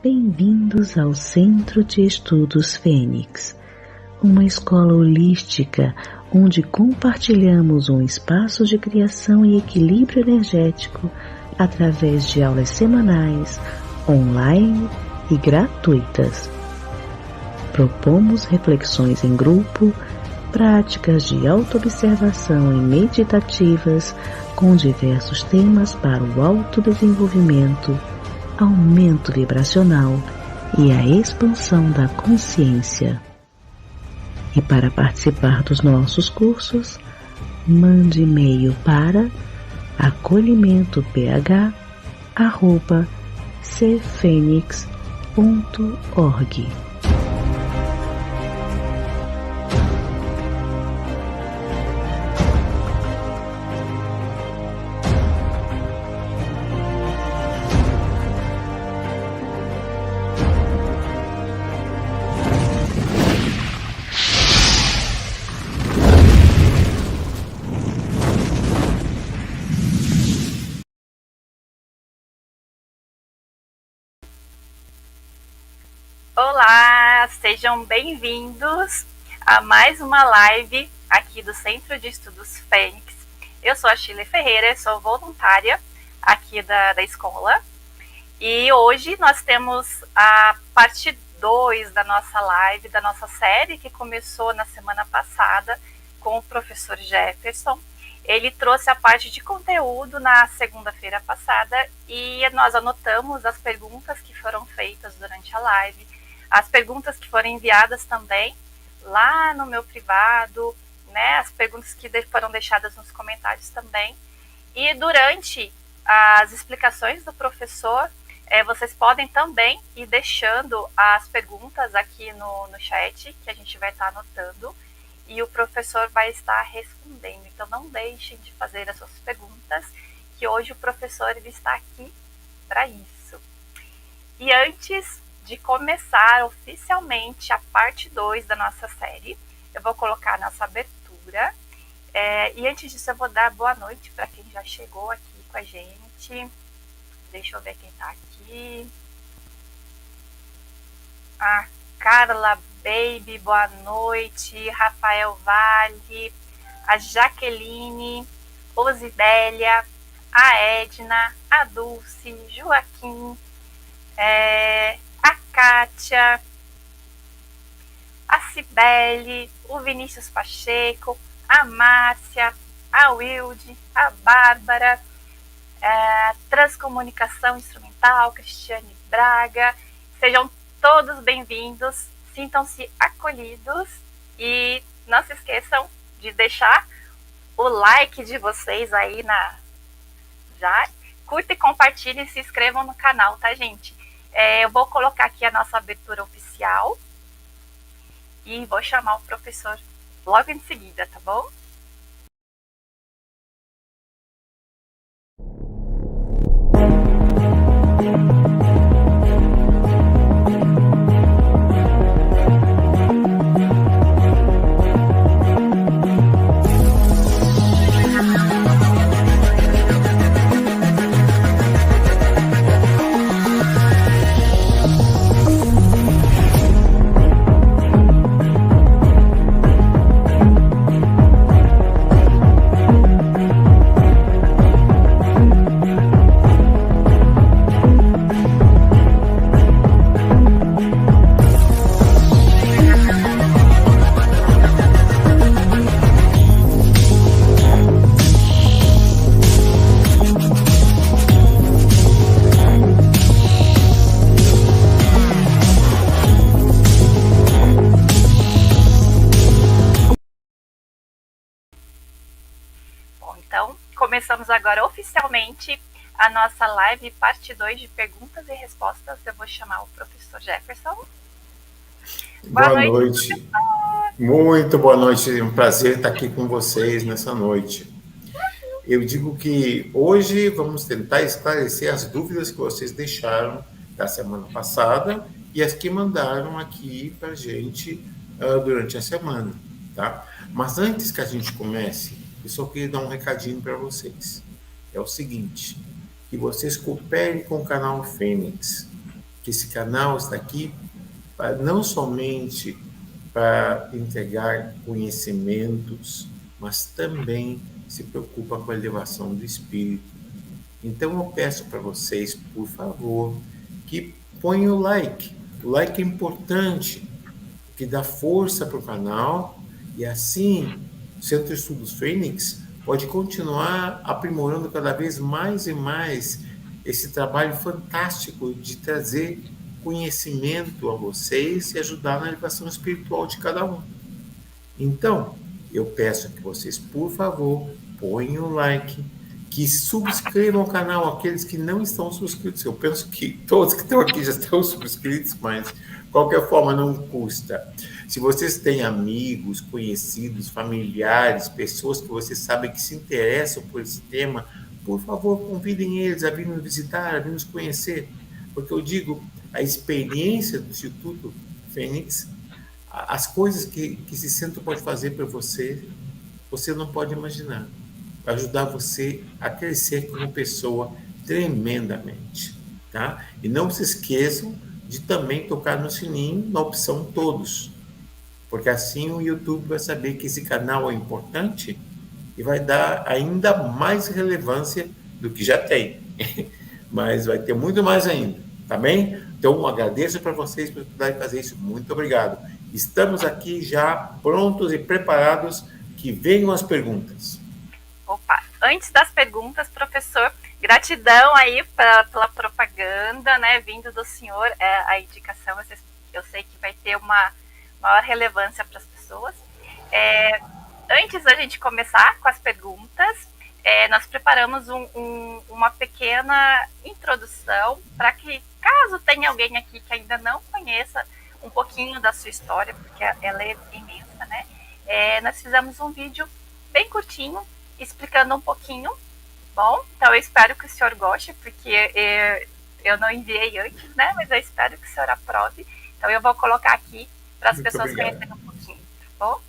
Bem-vindos ao Centro de Estudos Fênix, uma escola holística onde compartilhamos um espaço de criação e equilíbrio energético através de aulas semanais, online e gratuitas. Propomos reflexões em grupo, práticas de autoobservação e meditativas com diversos temas para o autodesenvolvimento, aumento vibracional e a expansão da consciência. E para participar dos nossos cursos, mande e-mail para acolhimento.ph@cfenix.org. Olá, sejam bem-vindos a mais uma live aqui do Centro de Estudos Fênix. Eu sou a Shirley Ferreira, sou voluntária aqui da escola e hoje nós temos a parte 2 da nossa live, da nossa série que começou na semana passada com o professor Jefferson. Ele trouxe a parte de conteúdo na segunda-feira passada e nós anotamos as perguntas que foram feitas durante a live, as perguntas que foram enviadas também lá no meu privado, né? As perguntas que foram deixadas nos comentários também. E durante as explicações do professor, vocês podem também ir deixando as perguntas aqui no chat, que a gente vai estar anotando, e o professor vai estar respondendo. Então não deixem de fazer as suas perguntas, que hoje o professor ele está aqui para isso. E antes de começar oficialmente a parte 2 da nossa série, eu vou colocar a nossa abertura. E antes disso, eu vou dar boa noite para quem já chegou aqui com a gente. Deixa eu ver quem está aqui. A Carla Baby, boa noite. Rafael Vale, a Jaqueline, Osibélia, a Edna, a Dulce, Joaquim, a Kátia, a Cibele, o Vinícius Pacheco, a Márcia, a Wilde, a Bárbara, Transcomunicação Instrumental, Cristiane Braga. Sejam todos bem-vindos, sintam-se acolhidos e não se esqueçam de deixar o like de vocês aí já. Curta e compartilhe e se inscrevam no canal, tá, gente? Eu vou colocar aqui a nossa abertura oficial e vou chamar o professor logo em seguida, tá bom? Começamos agora oficialmente a nossa live, parte 2 de perguntas e respostas. Eu vou chamar o professor Jefferson. Boa noite. Muito boa noite. É um prazer estar aqui com vocês nessa noite. Eu digo que hoje vamos tentar esclarecer as dúvidas que vocês deixaram da semana passada e as que mandaram aqui para a gente durante a semana, tá? Mas antes que a gente comece, eu só queria dar um recadinho para vocês. É o seguinte, que vocês cooperem com o canal Fênix, que esse canal está aqui não somente para entregar conhecimentos, mas também se preocupa com a elevação do espírito. Então eu peço para vocês, por favor, que ponham o like. O like é importante, que dá força para o canal, e assim o Centro de Estudos Fênix pode continuar aprimorando cada vez mais e mais esse trabalho fantástico de trazer conhecimento a vocês e ajudar na elevação espiritual de cada um. Então, eu peço que vocês, por favor, ponham o like, que subscrevam o canal, aqueles que não estão subscritos. Eu penso que todos que estão aqui já estão subscritos, mas de qualquer forma não custa. Se vocês têm amigos, conhecidos, familiares, pessoas que vocês sabem que se interessam por esse tema, por favor, convidem eles a vir nos visitar, a vir nos conhecer. Porque eu digo, a experiência do Instituto Fênix, as coisas que esse centro pode fazer para você, você não pode imaginar. Vai ajudar você a crescer como pessoa tremendamente, tá? E não se esqueçam de também tocar no sininho na opção todos, porque assim o YouTube vai saber que esse canal é importante e vai dar ainda mais relevância do que já tem. Mas vai ter muito mais ainda, tá bem? Então, agradeço para vocês por poderem fazer isso. Muito obrigado. Estamos aqui já prontos e preparados, que venham as perguntas. Opa, antes das perguntas, professor, gratidão aí pela propaganda, né, vindo do senhor, a indicação, eu sei que vai ter uma maior relevância para as pessoas. Antes da gente começar com as perguntas, nós preparamos uma pequena introdução para que, caso tenha alguém aqui que ainda não conheça um pouquinho da sua história, porque ela é imensa, né? Nós fizemos um vídeo bem curtinho, explicando um pouquinho, bom? Então eu espero que o senhor goste, porque eu não enviei antes, né? Mas eu espero que o senhor aprove. Então eu vou colocar aqui para as pessoas conhecerem um pouquinho, tá bom?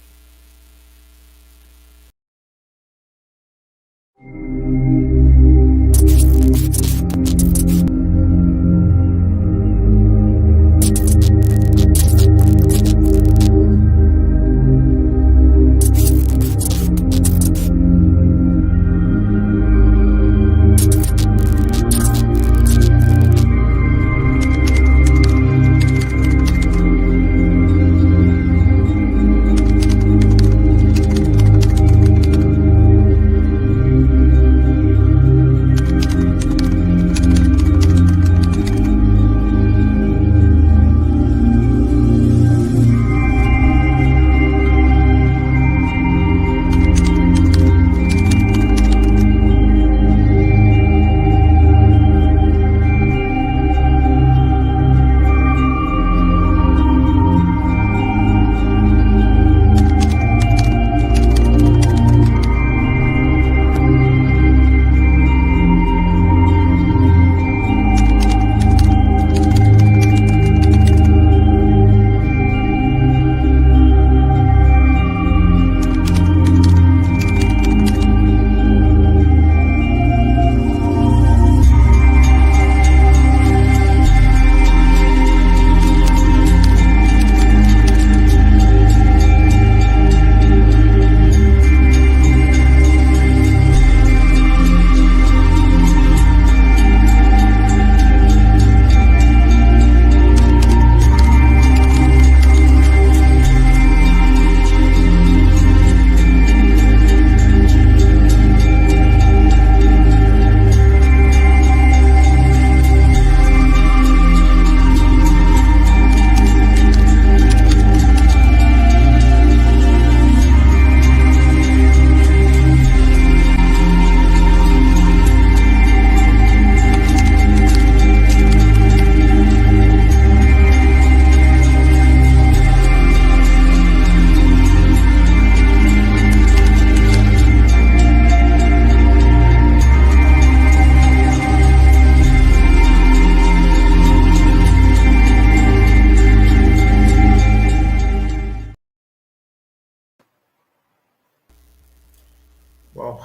Uau!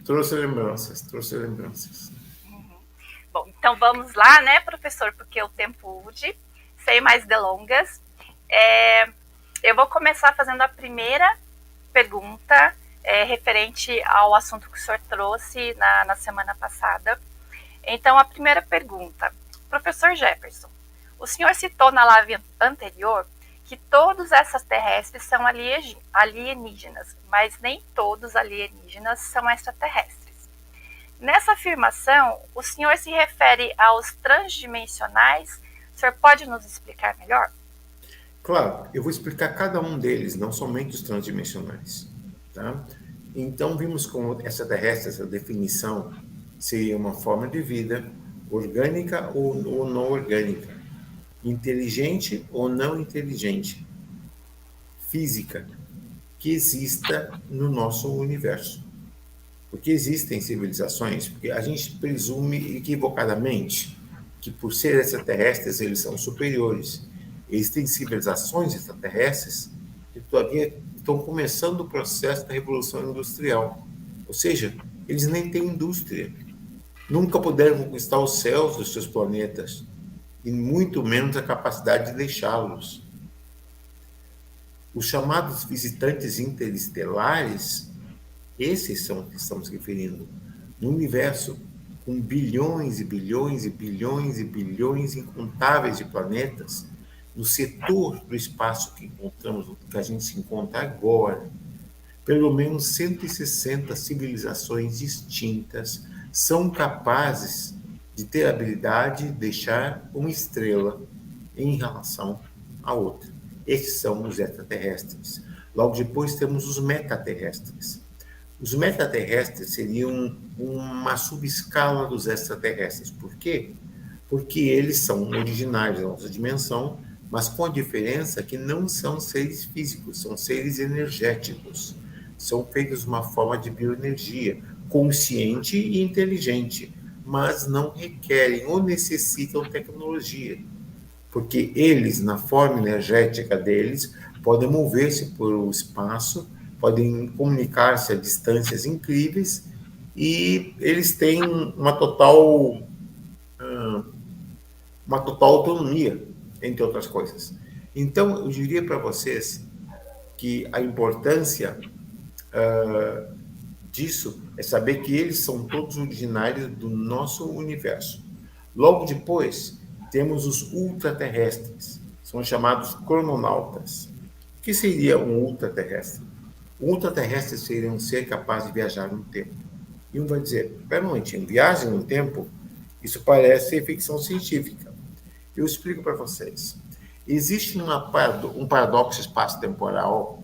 Trouxe lembranças. Uhum. Então vamos lá, né, professor, porque o tempo urge, sem mais delongas. Eu vou começar fazendo a primeira pergunta referente ao assunto que o senhor trouxe na semana passada. Então, a primeira pergunta, professor Jefferson, o senhor citou na live anterior que todos extraterrestres são alienígenas, mas nem todos alienígenas são extraterrestres. Nessa afirmação, o senhor se refere aos transdimensionais? O senhor pode nos explicar melhor? Claro, eu vou explicar cada um deles, não somente os transdimensionais. Tá? Então, vimos como extraterrestre, essa definição, seria uma forma de vida orgânica ou não orgânica, inteligente ou não inteligente, física, que exista no nosso universo. Porque existem civilizações, porque a gente presume equivocadamente que por ser extraterrestres eles são superiores. Existem civilizações extraterrestres que todavia estão começando o processo da Revolução Industrial. Ou seja, eles nem têm indústria. Nunca puderam conquistar os céus dos seus planetas, e muito menos a capacidade de deixá-los. Os chamados visitantes interestelares, esses são que estamos referindo. No universo, com bilhões e bilhões e bilhões e bilhões incontáveis de planetas, no setor do espaço que encontramos, que a gente se encontra agora, pelo menos 160 civilizações distintas são capazes de ter a habilidade de deixar uma estrela em relação à outra. Esses são os extraterrestres. Logo depois temos os metaterrestres. Os metaterrestres seriam uma subescala dos extraterrestres. Por quê? Porque eles são originários da nossa dimensão, mas com a diferença que não são seres físicos, são seres energéticos. São feitos de uma forma de bioenergia, consciente e inteligente, mas não requerem ou necessitam tecnologia, porque eles, na forma energética deles, podem mover-se por espaço, podem comunicar-se a distâncias incríveis e eles têm uma total autonomia, entre outras coisas. Então, eu diria para vocês que a importância disso é saber que eles são todos originários do nosso universo. Logo depois, temos os ultraterrestres, são chamados crononautas. O que seria um ultraterrestre? Um ultraterrestre seria um ser capaz de viajar no tempo. E um vai dizer, espera um momentinho, viagem no tempo? Isso parece ficção científica. Eu explico para vocês. Existe um paradoxo espaço-temporal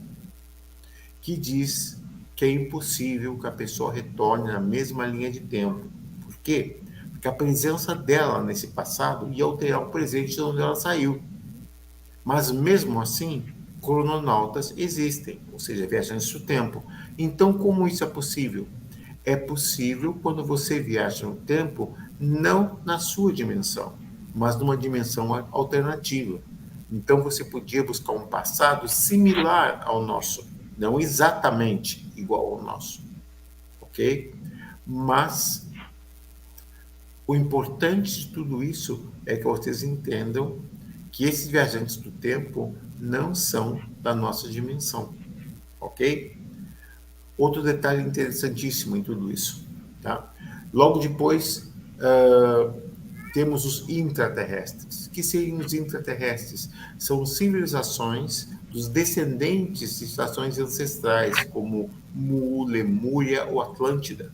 que diz que é impossível que a pessoa retorne na mesma linha de tempo. Por quê? Porque a presença dela nesse passado ia alterar o presente de onde ela saiu. Mas, mesmo assim, crononautas existem, ou seja, viajantes do tempo. Então, como isso é possível? É possível quando você viaja no tempo, não na sua dimensão, mas numa dimensão alternativa. Então, você podia buscar um passado similar ao nosso, não exatamente igual ao nosso, ok? Mas o importante de tudo isso é que vocês entendam que esses viajantes do tempo não são da nossa dimensão, ok? Outro detalhe interessantíssimo em tudo isso, tá? Logo depois, temos os intraterrestres. O que seriam os intraterrestres? São civilizações dos descendentes de estações ancestrais, como Mu, Lemúria ou Atlântida.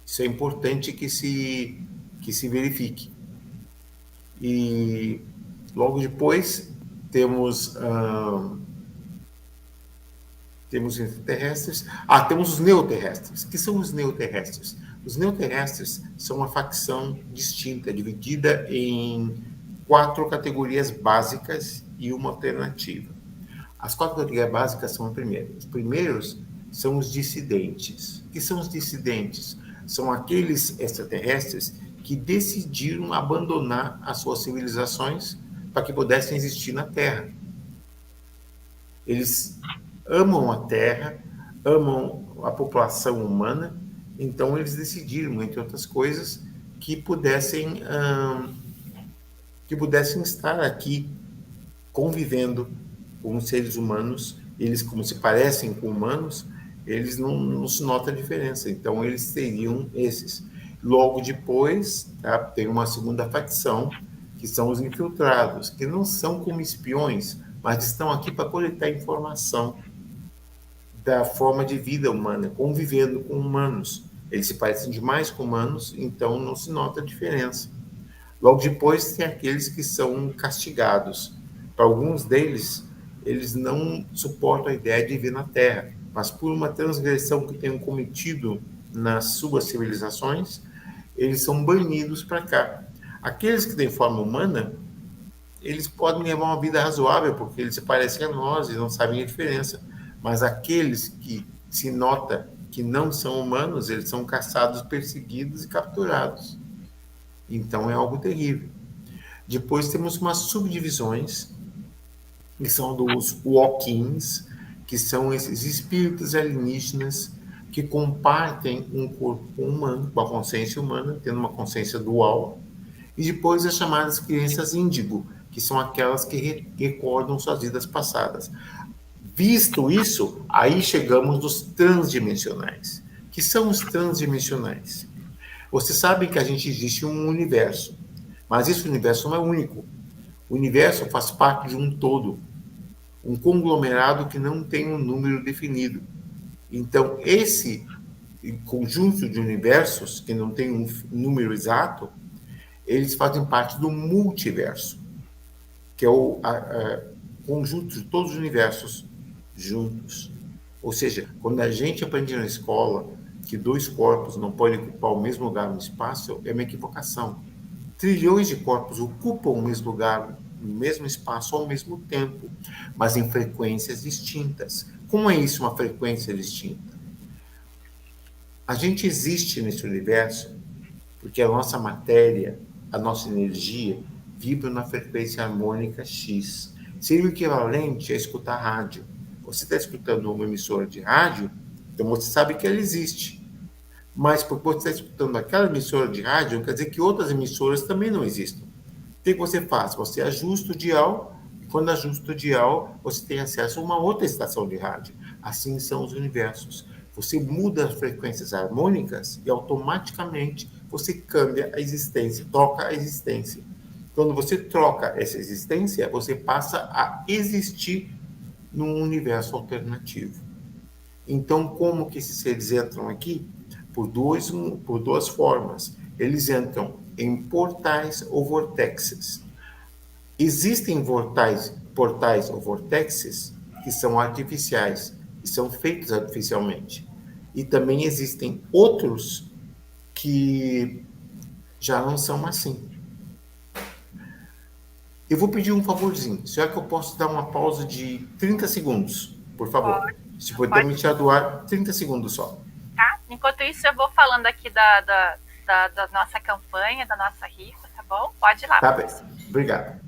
Isso é importante que se verifique. E logo depois temos extraterrestres. Temos os neoterrestres. O que são os neoterrestres? Os neoterrestres são uma facção distinta, dividida em 4 categorias básicas e uma alternativa. As 4 categorias básicas são as primeiras. Os primeiros são os dissidentes. O que são os dissidentes? São aqueles extraterrestres que decidiram abandonar as suas civilizações para que pudessem existir na Terra. Eles amam a Terra, amam a população humana, então eles decidiram, entre outras coisas, que pudessem estar aqui convivendo com os seres humanos. Eles, como se parecem com humanos, eles não se nota a diferença. Então, eles seriam esses. Logo depois, tá, tem uma segunda facção, que são os infiltrados, que não são como espiões, mas estão aqui para coletar informação da forma de vida humana, convivendo com humanos. Eles se parecem demais com humanos, então não se nota a diferença. Logo depois, tem aqueles que são castigados. Para alguns deles, eles não suportam a ideia de viver na Terra, mas por uma transgressão que tenham cometido nas suas civilizações, eles são banidos para cá. Aqueles que têm forma humana, eles podem levar uma vida razoável, porque eles se parecem a nós e não sabem a diferença. Mas aqueles que se nota que não são humanos, eles são caçados, perseguidos e capturados. Então é algo terrível. Depois temos umas subdivisões, que são dos Wookins, que são esses espíritos alienígenas que compartem um corpo humano, com a consciência humana, tendo uma consciência dual. E depois as chamadas crianças índigo, que são aquelas que recordam suas vidas passadas. Visto isso, aí chegamos nos transdimensionais. Que são os transdimensionais? Você sabe que a gente existe em um universo, mas esse universo não é único. O universo faz parte de um todo, um conglomerado que não tem um número definido. Então, esse conjunto de universos, que não tem um número exato, eles fazem parte do multiverso, que é o conjunto de todos os universos juntos. Ou seja, quando a gente aprende na escola que dois corpos não podem ocupar o mesmo lugar no espaço, é uma equivocação. Trilhões de corpos ocupam o mesmo lugar, no mesmo espaço, ao mesmo tempo, mas em frequências distintas. Como é isso, uma frequência distinta? A gente existe nesse universo porque a nossa matéria, a nossa energia, vibra na frequência harmônica X. Seria o equivalente a escutar rádio. Você está escutando uma emissora de rádio, então você sabe que ela existe. Mas porque você está escutando aquela emissora de rádio, não quer dizer que outras emissoras também não existam. O que você faz? Você ajusta o dial, e quando ajusta o dial, você tem acesso a uma outra estação de rádio. Assim são os universos. Você muda as frequências harmônicas e automaticamente você cambia a existência, troca a existência. Quando você troca essa existência, você passa a existir num universo alternativo. Então, como que esses seres entram aqui? Por duas formas. Eles entram em portais ou vortexes. Existem portais ou vortexes que são artificiais, que são feitos artificialmente. E também existem outros que já não são assim. Eu vou pedir um favorzinho. Será que eu posso dar uma pausa de 30 segundos? Por favor. Pode. Se puder me tirar do ar, 30 segundos só. Tá? Enquanto isso, eu vou falando aqui da nossa campanha, da nossa rifa, tá bom? Pode ir lá. Tá bem. Obrigado.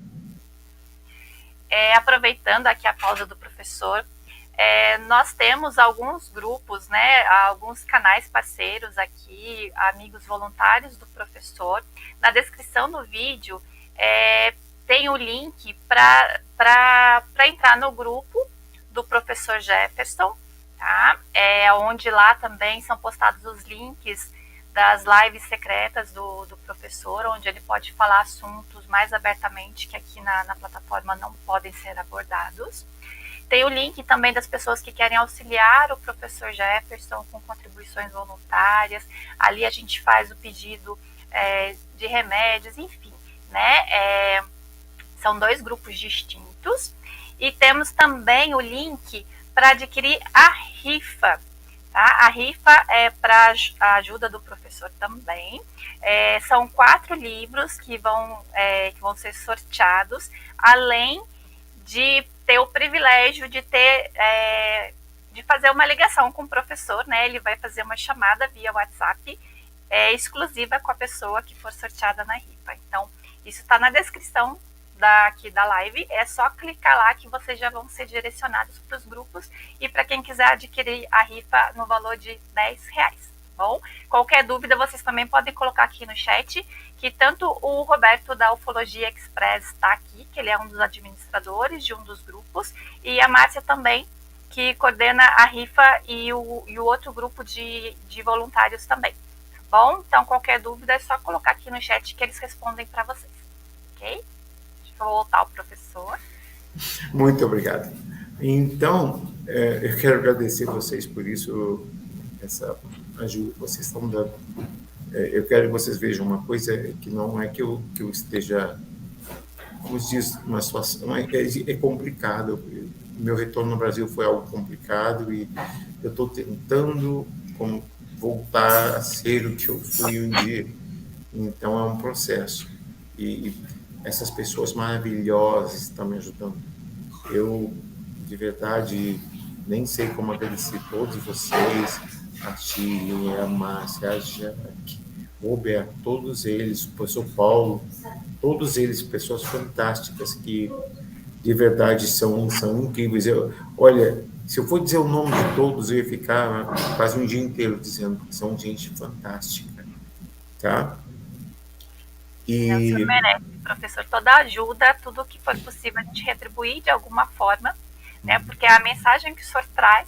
Aproveitando aqui a pausa do professor, nós temos alguns grupos, né, alguns canais parceiros aqui, amigos voluntários do professor. Na descrição do vídeo tem o link para entrar no grupo do professor Jefferson, tá? Onde lá também são postados os links das lives secretas do professor, onde ele pode falar assuntos mais abertamente que aqui na plataforma não podem ser abordados. Tem o link também das pessoas que querem auxiliar o professor Jefferson com contribuições voluntárias. Ali a gente faz o pedido de remédios, enfim, né? São dois grupos distintos. E temos também o link para adquirir a rifa. Tá? A rifa é para a ajuda do professor também. São 4 livros que vão ser sorteados, além de ter o privilégio de de fazer uma ligação com o professor, né? Ele vai fazer uma chamada via WhatsApp exclusiva com a pessoa que for sorteada na rifa. Então, isso está na descrição aqui da live, é só clicar lá que vocês já vão ser direcionados para os grupos e para quem quiser adquirir a rifa no valor de R$10. Bom, qualquer dúvida vocês também podem colocar aqui no chat, que tanto o Roberto da Ufologia Express está aqui, que ele é um dos administradores de um dos grupos, e a Márcia também, que coordena a rifa e o outro grupo de voluntários também. Tá bom? Então, qualquer dúvida é só colocar aqui no chat que eles respondem para vocês. Ok? Deixa eu voltar ao professor. Muito obrigado. Então, eu quero agradecer vocês por isso, essa ajuda que vocês estão dando. Eu quero que vocês vejam uma coisa que não é que eu esteja, como se diz, uma situação, é complicado. Meu retorno no Brasil foi algo complicado e eu estou tentando voltar a ser o que eu fui um dia. Então, é um processo. E essas pessoas maravilhosas estão me ajudando. Eu, de verdade, nem sei como agradecer todos vocês, a Chile, a Márcia, a Jaque, o Roberto, todos eles, o professor Paulo, todos eles, pessoas fantásticas que, de verdade, são incríveis. Olha, se eu for dizer o nome de todos, eu ia ficar quase um dia inteiro dizendo que são gente fantástica, tá? E o senhor merece, professor, toda a ajuda, tudo que for possível a gente retribuir de alguma forma, né? Porque a mensagem que o senhor traz,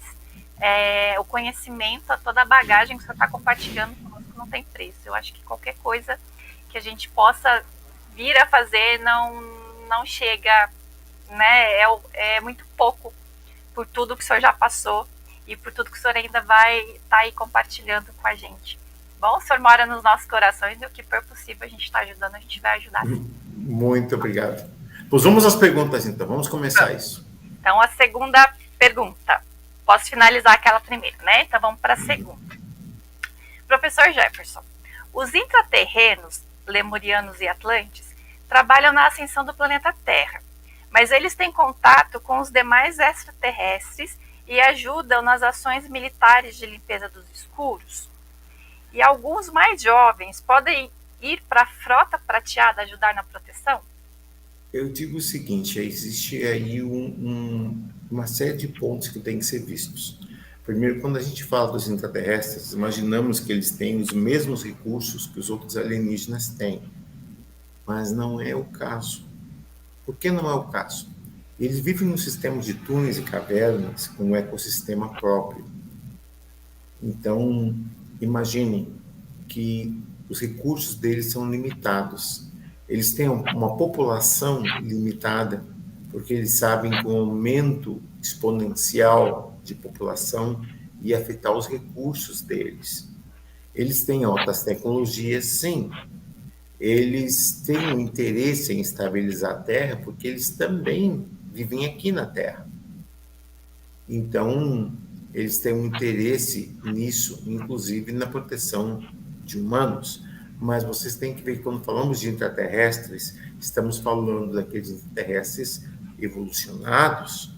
o conhecimento, toda a bagagem que o senhor está compartilhando conosco não tem preço. Eu acho que qualquer coisa que a gente possa vir a fazer não chega, né? É muito pouco por tudo que o senhor já passou e por tudo que o senhor ainda vai estar aí compartilhando com a gente. Bom, o senhor mora nos nossos corações e o que for possível a gente está ajudando, a gente vai ajudar. Muito obrigado. Pois vamos às perguntas, então. Vamos começar isso. Então, a segunda pergunta. Posso finalizar aquela primeira, né? Então, vamos para a segunda. Professor Jefferson, os intraterrenos, lemurianos e atlantes, trabalham na ascensão do planeta Terra, mas eles têm contato com os demais extraterrestres e ajudam nas ações militares de limpeza dos escuros. E alguns mais jovens podem ir para a frota prateada ajudar na proteção? Eu digo o seguinte, existe aí uma série de pontos que têm que ser vistos. Primeiro, quando a gente fala dos intraterrestres, imaginamos que eles têm os mesmos recursos que os outros alienígenas têm. Mas não é o caso. Por que não é o caso? Eles vivem num sistema de túneis e cavernas com um ecossistema próprio. Então, imaginem que os recursos deles são limitados. Eles têm uma população limitada, porque eles sabem que um aumento exponencial de população ia afetar os recursos deles. Eles têm altas tecnologias, sim. Eles têm um interesse em estabilizar a Terra, porque eles também vivem aqui na Terra. Então, eles têm um interesse nisso, inclusive na proteção de humanos. Mas vocês têm que ver que quando falamos de intraterrestres, estamos falando daqueles intraterrestres evolucionados.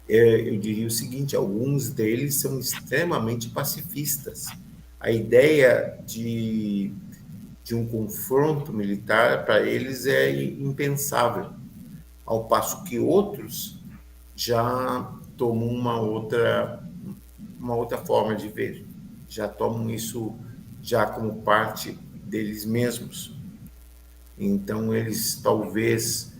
Eu diria o seguinte, alguns deles são extremamente pacifistas. A ideia de um confronto militar, para eles, é impensável. Ao passo que outros já tomam uma outra forma de ver, já tomam isso já como parte deles mesmos. Então, eles talvez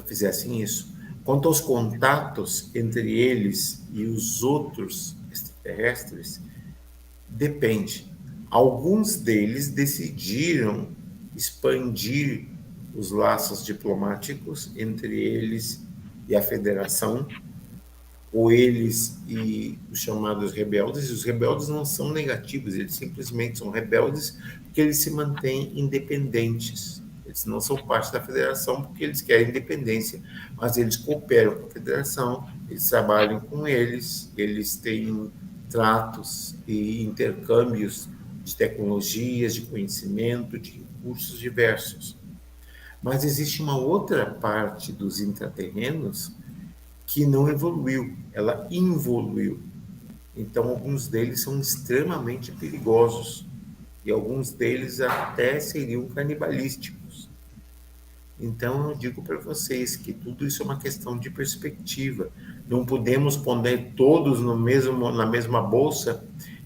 fizessem isso. Quanto aos contatos entre eles e os outros extraterrestres, depende. Alguns deles decidiram expandir os laços diplomáticos entre eles e a Federação, ou eles e os chamados rebeldes. E os rebeldes não são negativos, eles simplesmente são rebeldes porque eles se mantêm independentes. Eles não são parte da Federação porque eles querem independência, mas eles cooperam com a Federação, eles trabalham com eles têm tratos e intercâmbios de tecnologias, de conhecimento, de recursos diversos. Mas existe uma outra parte dos intraterrenos que não evoluiu, ela involuiu. Então, alguns deles são extremamente perigosos e alguns deles até seriam canibalísticos. Então, eu digo para vocês que tudo isso é uma questão de perspectiva. Não podemos poner todos na mesma bolsa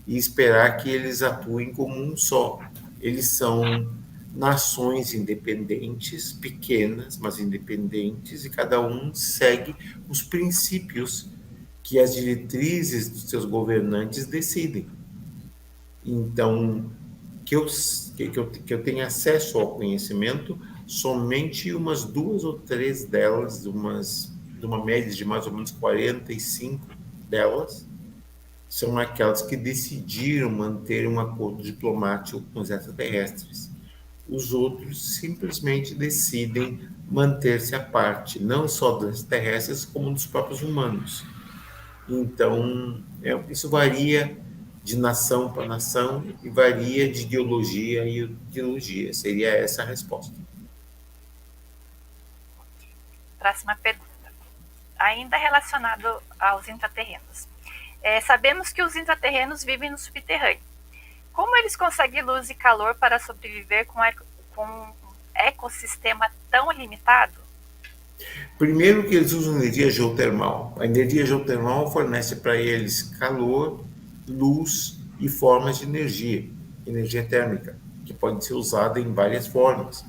e esperar que eles atuem como um só. Eles são nações independentes, pequenas, mas independentes, e cada um segue os princípios que as diretrizes dos seus governantes decidem. Então, que eu tenha acesso ao conhecimento, somente umas 2 ou 3 delas, de uma média de mais ou menos 45 delas, são aquelas que decidiram manter um acordo diplomático com os extraterrestres. Os outros simplesmente decidem manter-se à parte, não só dos extraterrestres, como dos próprios humanos. Então, isso varia de nação para nação e varia de ideologia e ideologia. Seria essa a resposta. Próxima pergunta. Ainda relacionado aos intraterrenos. Sabemos que os intraterrenos vivem no subterrâneo. Como eles conseguem luz e calor para sobreviver com um ecossistema tão limitado? Primeiro que eles usam energia geotermal. A energia geotermal fornece para eles calor, luz e formas de energia térmica, que pode ser usada em várias formas.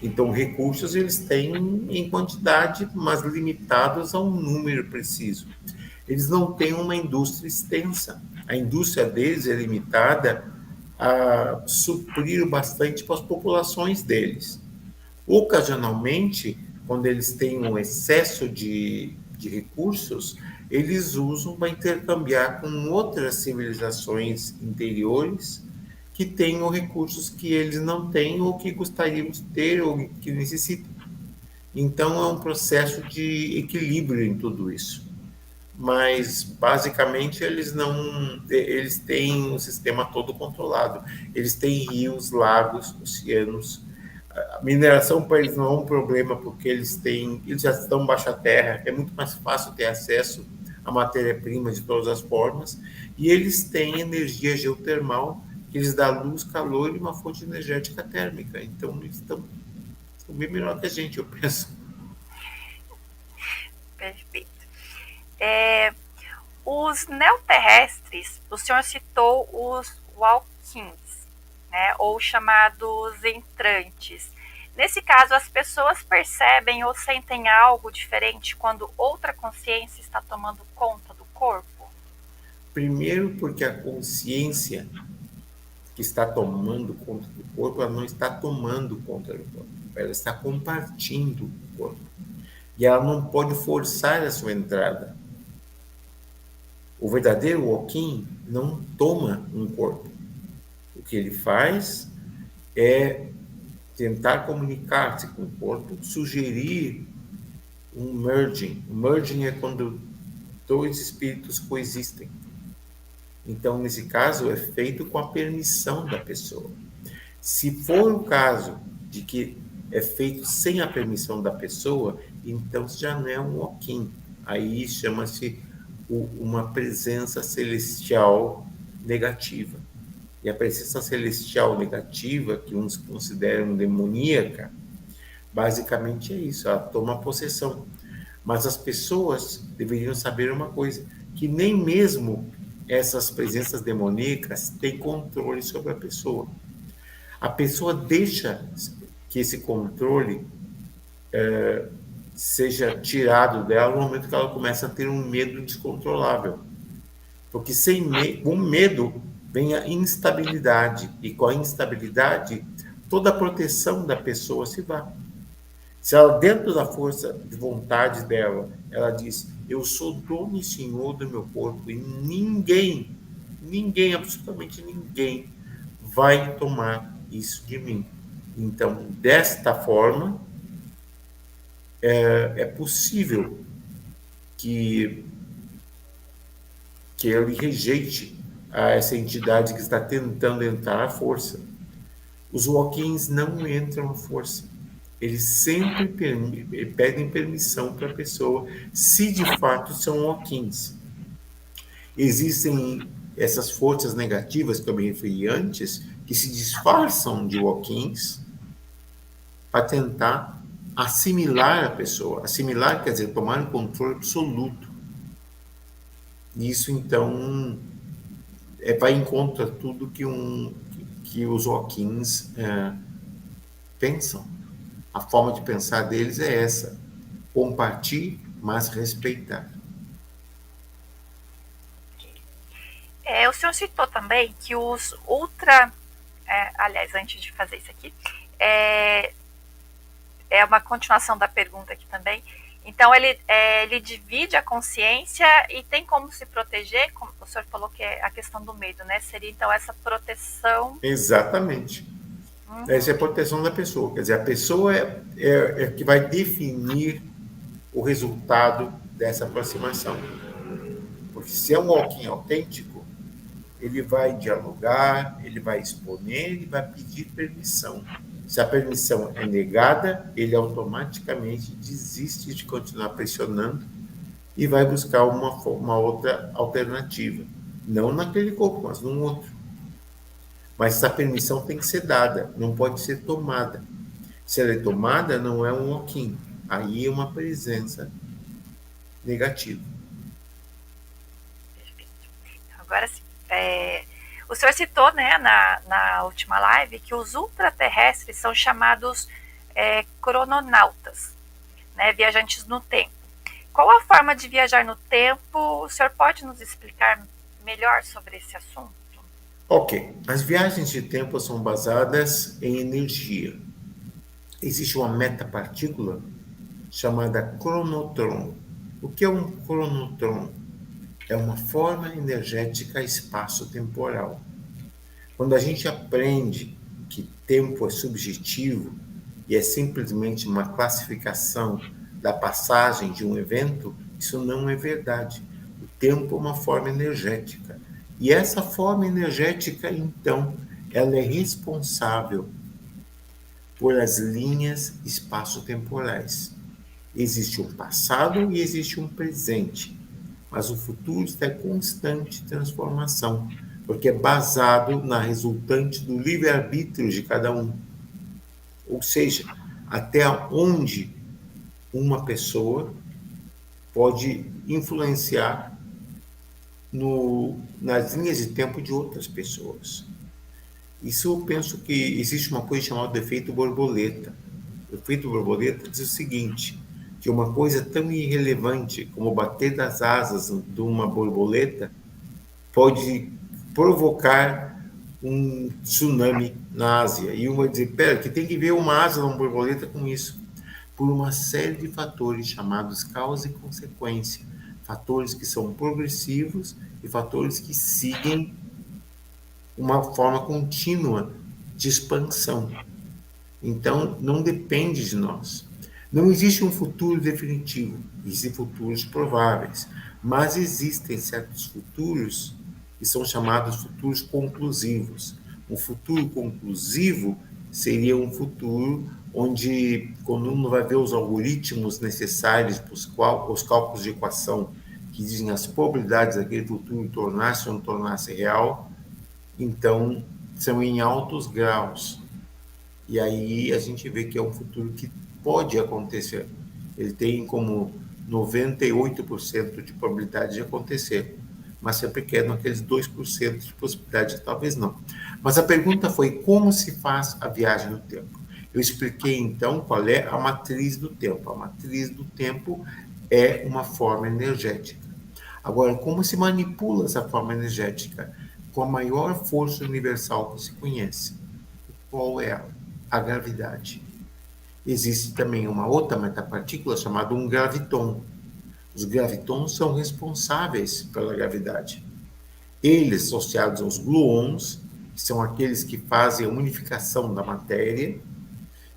Então, recursos eles têm em quantidade, mas limitados a um número preciso. Eles não têm uma indústria extensa. A indústria deles é limitada a suprir bastante para as populações deles. Ocasionalmente, quando eles têm um excesso de recursos, eles usam para intercambiar com outras civilizações interiores que tenham recursos que eles não têm ou que gostariam de ter ou que necessitam. Então, é um processo de equilíbrio em tudo isso. Mas, basicamente, eles têm um sistema todo controlado. Eles têm rios, lagos, oceanos. A mineração para eles não é um problema, porque eles já estão embaixo da terra, é muito mais fácil ter acesso à matéria-prima de todas as formas, e eles têm energia geotermal, que lhes dá luz, calor e uma fonte energética térmica. Então, eles estão bem melhor que a gente, eu penso. Perfeito. Os neoterrestres, o senhor citou os Walkins, né, ou chamados entrantes. Nesse caso, as pessoas percebem ou sentem algo diferente quando outra consciência está tomando conta do corpo? Primeiro, porque a consciência que está tomando conta do corpo, ela não está tomando conta do corpo, ela está compartindo o corpo. E ela não pode forçar a sua entrada. O verdadeiro Walking não toma um corpo. O que ele faz é tentar comunicar-se com o corpo, sugerir um merging. O merging é quando dois espíritos coexistem. Então, nesse caso, é feito com a permissão da pessoa. Se for o caso de que é feito sem a permissão da pessoa, então já não é um Walking. Aí chama-se uma presença celestial negativa. E a presença celestial negativa, que uns consideram demoníaca, basicamente é isso, ela toma possessão. Mas as pessoas deveriam saber uma coisa, que nem mesmo essas presenças demoníacas têm controle sobre a pessoa. A pessoa deixa que esse controle seja tirado dela no momento que ela começa a ter um medo descontrolável. Porque com medo vem a instabilidade, e com a instabilidade, toda a proteção da pessoa se vai. Se ela, dentro da força de vontade dela, ela diz, eu sou dono e senhor do meu corpo, e ninguém, absolutamente ninguém, vai tomar isso de mim. Então, desta forma, é possível que ele rejeite essa entidade que está tentando entrar à força. Os Walkins não entram à força. Eles sempre pedem permissão para a pessoa, se de fato são Walkins. Existem essas forças negativas que eu me referi antes, que se disfarçam de Walkins para tentar assimilar a pessoa. Assimilar quer dizer tomar um controle absoluto. Isso, então, vai em contra tudo que os Hawkins pensam. A forma de pensar deles é essa: compartilhar, mas respeitar. O senhor citou também que os ultra... aliás, antes de fazer isso aqui, é uma continuação da pergunta aqui também. Então, ele divide a consciência e tem como se proteger, como o senhor falou que é a questão do medo, né? Seria, então, essa proteção... Exatamente. Essa é a proteção da pessoa. Quer dizer, a pessoa é que vai definir o resultado dessa aproximação. Porque se é um walk-in autêntico, ele vai dialogar, ele vai exponer, ele vai pedir permissão. Se a permissão é negada, ele automaticamente desiste de continuar pressionando e vai buscar uma outra alternativa. Não naquele corpo, mas num outro. Mas essa permissão tem que ser dada, não pode ser tomada. Se ela é tomada, não é um walk-in. Aí é uma presença negativa. Agora sim. O senhor citou, né, na última live, que os ultraterrestres são chamados crononautas, né, viajantes no tempo. Qual a forma de viajar no tempo? O senhor pode nos explicar melhor sobre esse assunto? Ok. As viagens de tempo são basadas em energia. Existe uma metapartícula chamada cronotron. O que é um cronotron? É uma forma energética espaço-temporal. Quando a gente aprende que tempo é subjetivo e é simplesmente uma classificação da passagem de um evento, isso não é verdade. O tempo é uma forma energética. E essa forma energética, então, ela é responsável por as linhas espaço-temporais. Existe um passado e existe um presente. Mas o futuro está em constante transformação, porque é basado na resultante do livre-arbítrio de cada um. Ou seja, até onde uma pessoa pode influenciar nas linhas de tempo de outras pessoas. Isso eu penso que existe uma coisa chamada efeito borboleta. O efeito borboleta diz o seguinte, que uma coisa tão irrelevante como bater das asas de uma borboleta pode provocar um tsunami na Ásia. E uma vai dizer, pera, que tem que ver uma asa de uma borboleta com isso? Por uma série de fatores chamados causa e consequência. Fatores que são progressivos e fatores que seguem uma forma contínua de expansão. Então, não depende de nós. Não existe um futuro definitivo, existem futuros prováveis, mas existem certos futuros que são chamados futuros conclusivos. Um futuro conclusivo seria um futuro onde, quando uno vai ver os algoritmos necessários para os cálculos de equação que dizem as probabilidades daquele futuro tornar-se ou não tornar-se real, então são em altos graus. E aí a gente vê que é um futuro que pode acontecer. Ele tem como 98% de probabilidade de acontecer, mas sempre quer naqueles 2% de possibilidade, talvez não. Mas a pergunta foi como se faz a viagem no tempo. Eu expliquei então qual é a matriz do tempo. A matriz do tempo é uma forma energética. Agora, como se manipula essa forma energética? Com a maior força universal que se conhece. Qual é ela? A gravidade. Existe também uma outra metapartícula chamada um graviton. Os gravitons são responsáveis pela gravidade. Eles, associados aos gluons, que são aqueles que fazem a unificação da matéria,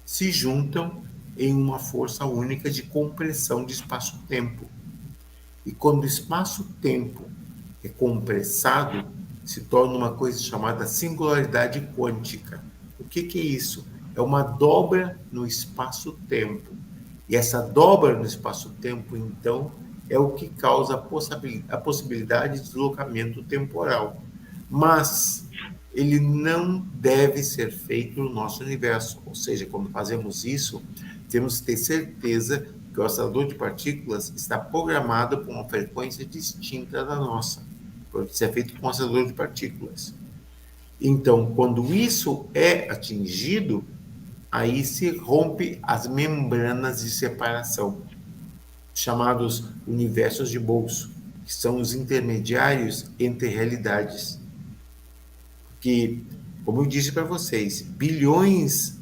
se juntam em uma força única de compressão de espaço-tempo. E quando o espaço-tempo é compressado, se torna uma coisa chamada singularidade quântica. O que é isso? É uma dobra no espaço-tempo. E essa dobra no espaço-tempo, então, é o que causa a possibilidade de deslocamento temporal. Mas ele não deve ser feito no nosso universo. Ou seja, quando fazemos isso, temos que ter certeza que o acelerador de partículas está programado por uma frequência distinta da nossa. porque isso é feito com acelerador de partículas. Então, quando isso é atingido, aí se rompe as membranas de separação, chamados universos de bolso, que são os intermediários entre realidades. Que, como eu disse para vocês, bilhões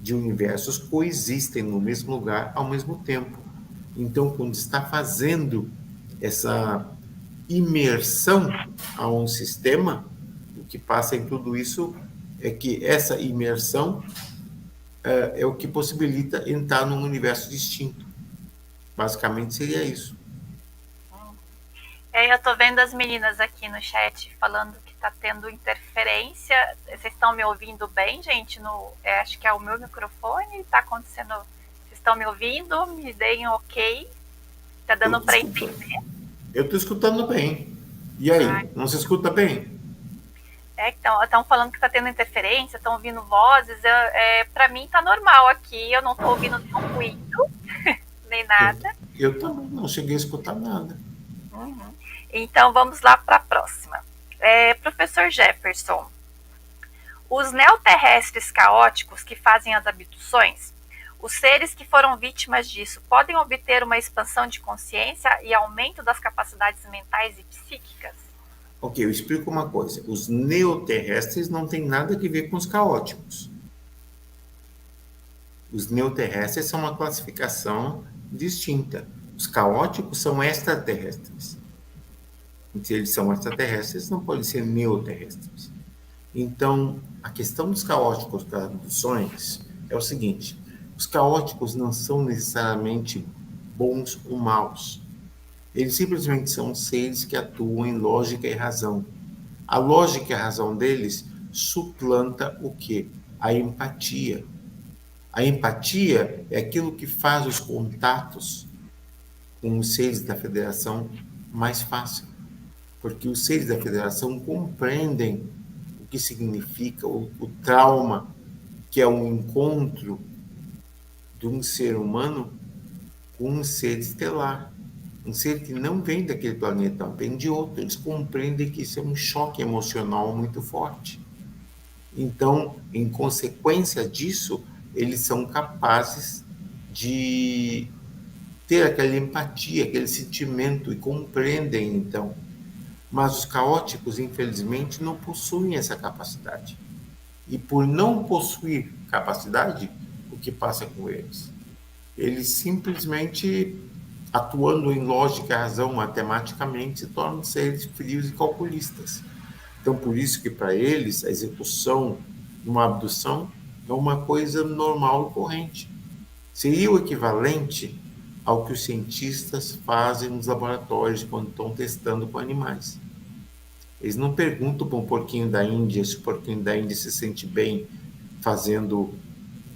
de universos coexistem no mesmo lugar ao mesmo tempo. Então, quando está fazendo essa imersão a um sistema, o que passa em tudo isso é que essa imersão é o que possibilita entrar num universo distinto. Basicamente seria isso. Eu tô vendo as meninas aqui no chat falando que tá tendo interferência. Vocês estão me ouvindo bem, gente? Acho que é o meu microfone. Tá acontecendo. Vocês estão me ouvindo? Me deem um ok. Tá dando para entender? Eu tô escutando bem. E aí? Não se escuta bem? Estão falando que tá tendo interferência, estão ouvindo vozes. Para mim tá normal aqui. Eu não tô ouvindo nenhum ruído, nem nada. Eu também não cheguei a escutar nada. Uhum. Então vamos lá para a próxima. Professor Jefferson, os neoterrestres caóticos que fazem as abduções, os seres que foram vítimas disso podem obter uma expansão de consciência e aumento das capacidades mentais e psíquicas? Ok, eu explico uma coisa. Os neoterrestres não têm nada a ver com os caóticos. Os neoterrestres são uma classificação distinta. Os caóticos são extraterrestres. Se eles são extraterrestres, não podem ser neoterrestres. Então, a questão dos caóticos das abduções é o seguinte: os caóticos não são necessariamente bons ou maus. Eles simplesmente são seres que atuam em lógica e razão. A lógica e a razão deles suplanta o quê? A empatia. A empatia é aquilo que faz os contatos com os seres da Federação mais fácil. Porque os seres da Federação compreendem o que significa o trauma, que é um encontro de um ser humano com um ser estelar. Um ser que não vem daquele planeta, vem de outro. Eles compreendem que isso é um choque emocional muito forte. Então, em consequência disso, eles são capazes de ter aquela empatia, aquele sentimento e compreendem, então. Mas os caóticos, infelizmente, não possuem essa capacidade. E por não possuir capacidade, o que passa com eles? Eles simplesmente, atuando em lógica e razão matematicamente, se tornam seres frios e calculistas. Então, por isso que para eles, a execução de uma abdução é uma coisa normal e corrente. Seria o equivalente ao que os cientistas fazem nos laboratórios quando estão testando com animais. Eles não perguntam para um porquinho da Índia se o porquinho da Índia se sente bem fazendo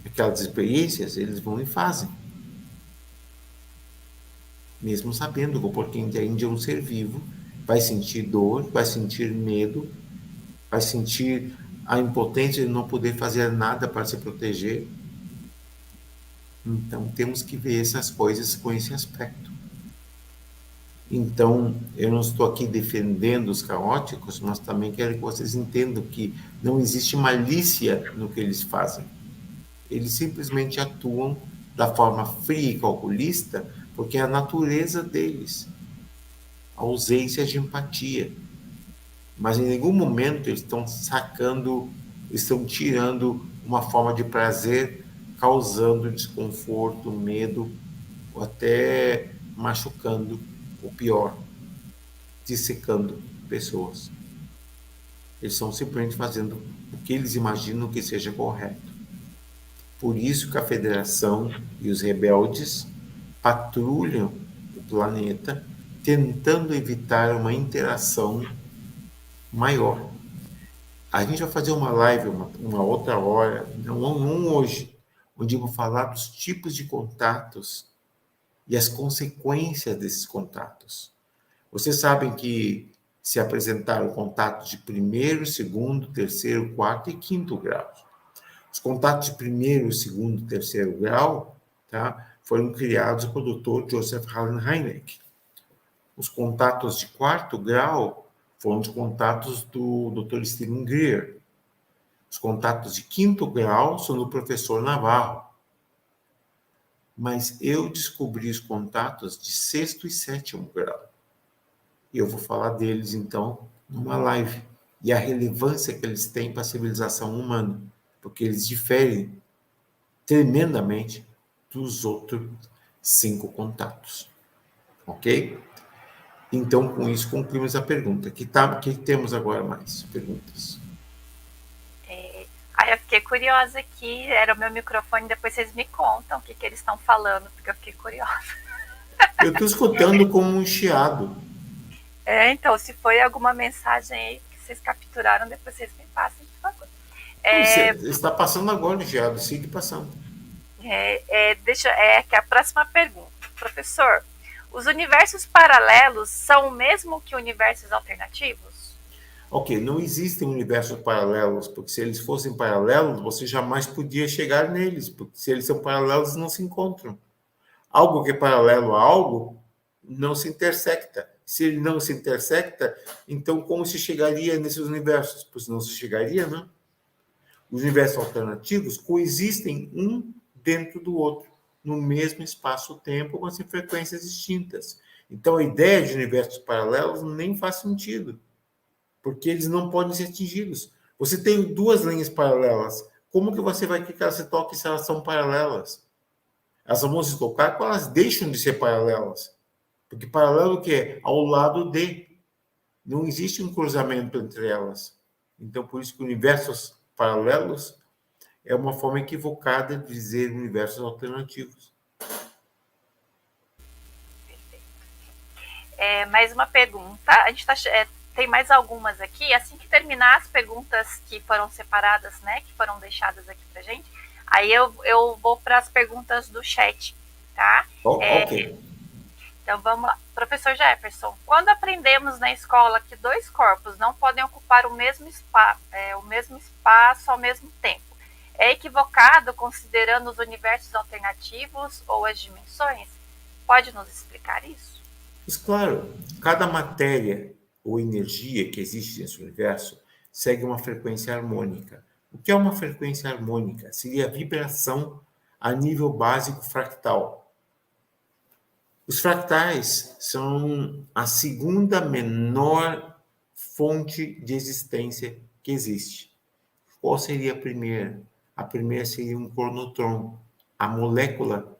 aquelas experiências, eles vão e fazem. Mesmo sabendo que o porquinho da Índia é um ser vivo, vai sentir dor, vai sentir medo, vai sentir a impotência de não poder fazer nada para se proteger. Então, temos que ver essas coisas com esse aspecto. Então, eu não estou aqui defendendo os caóticos, mas também quero que vocês entendam que não existe malícia no que eles fazem. Eles simplesmente atuam da forma fria e calculista, porque é a natureza deles, a ausência de empatia. Mas em nenhum momento eles estão estão tirando uma forma de prazer, causando desconforto, medo, ou até machucando, ou pior, dissecando pessoas. Eles estão simplesmente fazendo o que eles imaginam que seja correto. Por isso que a Federação e os rebeldes patrulham o planeta, tentando evitar uma interação maior. A gente vai fazer uma live, uma outra hora, não hoje, onde eu vou falar dos tipos de contatos e as consequências desses contatos. Vocês sabem que se apresentaram contatos de primeiro, segundo, terceiro, quarto e quinto grau. Os contatos de primeiro, segundo e terceiro grau, tá, foram criados pelo Dr. Joseph Allen Hynek. Os contatos de quarto grau foram os contatos do Dr. Stephen Greer. Os contatos de 5º grau são do professor Navarro. Mas eu descobri os contatos de 6º e 7º grau. E eu vou falar deles, então, numa live. E a relevância que eles têm para a civilização humana. Porque eles diferem tremendamente dos outros 5 contatos. Ok? Então, com isso, concluímos a pergunta. Que temos agora mais perguntas? Aí eu fiquei curiosa aqui, era o meu microfone, depois vocês me contam o que eles estão falando, porque eu fiquei curiosa. Eu estou escutando como um chiado. Então, se foi alguma mensagem aí que vocês capturaram, depois vocês me passem, por favor. Está passando agora o chiado, siga passando. Que a próxima pergunta. Professor, os universos paralelos são o mesmo que universos alternativos? Ok, não existem universos paralelos, porque se eles fossem paralelos, você jamais podia chegar neles, porque se eles são paralelos, não se encontram. Algo que é paralelo a algo, não se intersecta. Se ele não se intersecta, então como se chegaria nesses universos? Pois não se chegaria, não? Os universos alternativos coexistem um dentro do outro, no mesmo espaço-tempo, mas em frequências distintas. Então, a ideia de universos paralelos nem faz sentido, porque eles não podem ser atingidos. Você tem 2 linhas paralelas. Como que você vai querer que elas se toquem se elas são paralelas? Elas vão se tocar quando elas deixam de ser paralelas. Porque paralelo o que é? Ao lado de. Não existe um cruzamento entre elas. Então, por isso que universos paralelos é uma forma equivocada de dizer universos alternativos. Mais uma pergunta. A gente tem mais algumas aqui. Assim que terminar as perguntas que foram separadas, né, que foram deixadas aqui pra gente, aí eu vou para as perguntas do chat, tá? Ok. Então vamos lá. Professor Jefferson, quando aprendemos na escola que 2 corpos não podem ocupar o mesmo espaço ao mesmo tempo, é equivocado considerando os universos alternativos ou as dimensões? Pode nos explicar isso? Mas, claro, cada matéria ou energia que existe nesse universo segue uma frequência harmônica. O que é uma frequência harmônica? Seria a vibração a nível básico fractal. Os fractais são a segunda menor fonte de existência que existe. Qual seria a primeira? A primeira seria um cronotron, a molécula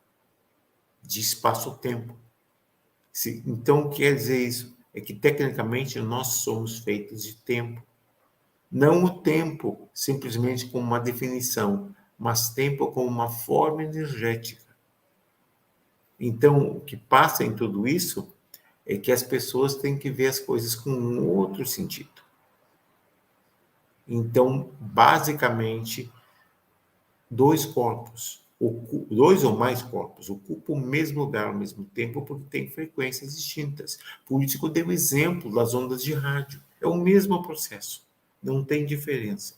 de espaço-tempo. Então, quer dizer isso? É que, tecnicamente, nós somos feitos de tempo. Não o tempo simplesmente como uma definição, mas tempo como uma forma energética. Então, o que passa em tudo isso é que as pessoas têm que ver as coisas com um outro sentido. Então, basicamente, 2 corpos, 2 ou mais corpos, ocupam o mesmo lugar ao mesmo tempo porque têm frequências distintas. Por isso que eu dei o exemplo das ondas de rádio. É o mesmo processo, não tem diferença.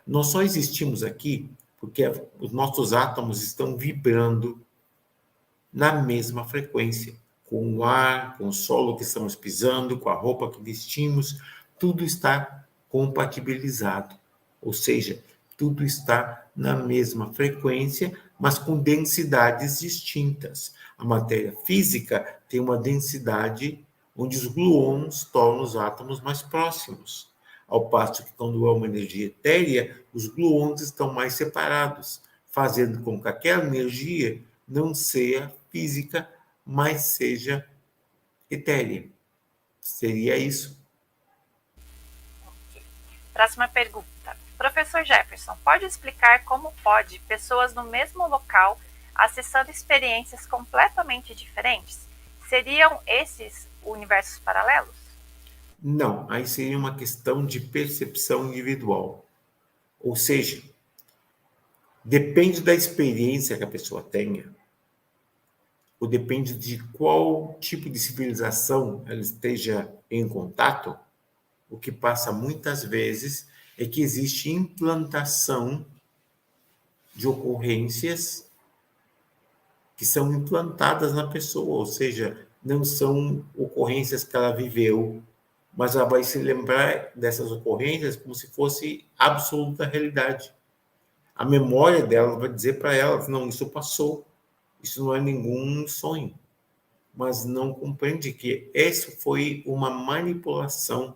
Nós só existimos aqui porque os nossos átomos estão vibrando na mesma frequência, com o ar, com o solo que estamos pisando, com a roupa que vestimos, tudo está compatibilizado. Ou seja, tudo está na mesma frequência, mas com densidades distintas. A matéria física tem uma densidade onde os gluons tornam os átomos mais próximos, ao passo que quando há uma energia etérea, os gluons estão mais separados, fazendo com que aquela energia não seja física, mas seja etérea. Seria isso. Próxima pergunta. Professor Jefferson, pode explicar como pode pessoas no mesmo local acessando experiências completamente diferentes? Seriam esses universos paralelos? Não, aí seria uma questão de percepção individual. Ou seja, depende da experiência que a pessoa tenha, ou depende de qual tipo de civilização ela esteja em contato. O que passa muitas vezes é que existe implantação de ocorrências que são implantadas na pessoa, ou seja, não são ocorrências que ela viveu, mas ela vai se lembrar dessas ocorrências como se fosse absoluta realidade. A memória dela vai dizer para ela, não, isso passou, isso não é nenhum sonho, mas não compreende que isso foi uma manipulação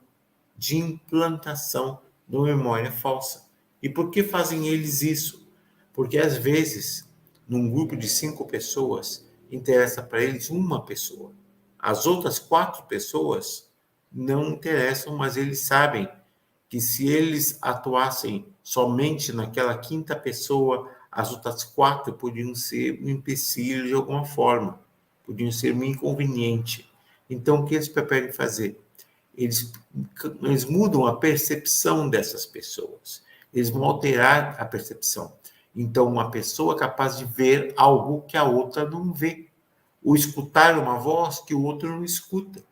de implantação de uma memória falsa. E por que fazem eles isso? Porque, às vezes, num grupo de 5 pessoas, interessa para eles uma pessoa. As outras 4 pessoas não interessam, mas eles sabem que se eles atuassem somente naquela 5ª pessoa, as outras 4 podiam ser um empecilho de alguma forma, podiam ser um inconveniente. Então, o que eles preferem fazer? Eles mudam a percepção dessas pessoas. Eles vão alterar a percepção. Então, uma pessoa é capaz de ver algo que a outra não vê, ou escutar uma voz que o outro não escuta,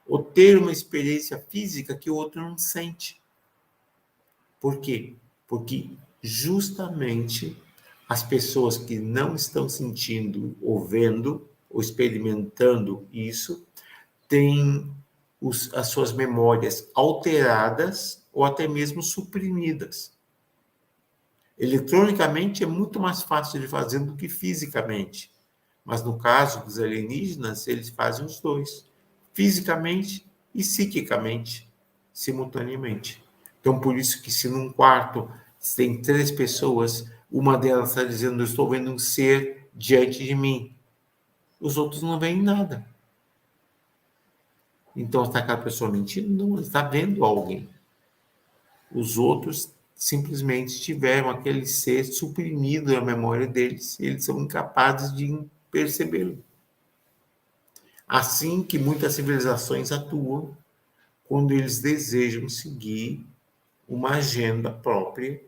ou ter uma experiência física que o outro não sente. Por quê? Porque justamente as pessoas que não estão sentindo, ou vendo, ou experimentando isso, têm as suas memórias alteradas ou até mesmo suprimidas. Eletronicamente é muito mais fácil de fazer do que fisicamente. Mas no caso dos alienígenas, eles fazem os dois, fisicamente e psiquicamente, simultaneamente. Então, por isso que se num quarto tem 3 pessoas, uma delas está dizendo, eu estou vendo um ser diante de mim. Os outros não veem nada. Então, está aquela pessoa mentindo? Não, ele está vendo alguém. Os outros simplesmente tiveram aquele ser suprimido na memória deles. E eles são incapazes de percebê-lo. Assim que muitas civilizações atuam quando eles desejam seguir uma agenda própria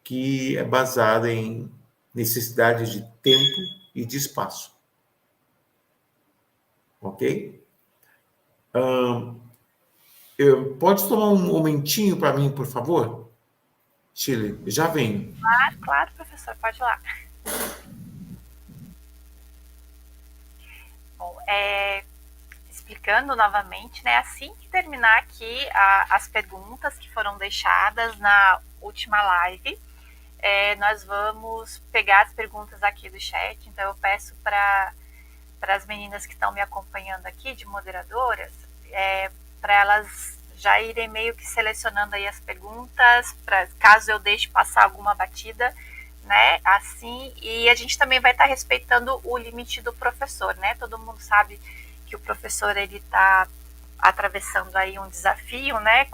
que é baseada em necessidades de tempo e de espaço. Ok? Pode tomar um momentinho para mim, por favor? Chile, já venho. Claro, professor, pode ir lá. Bom, explicando novamente, né? Assim que terminar aqui as perguntas que foram deixadas na última live, nós vamos pegar as perguntas aqui do chat. Então, eu peço para as meninas que estão me acompanhando aqui, de moderadoras, para elas já irem meio que selecionando aí as perguntas, caso eu deixe passar alguma batida, né, assim, e a gente também vai estar respeitando o limite do professor, né, todo mundo sabe que o professor, ele está atravessando aí um desafio, né,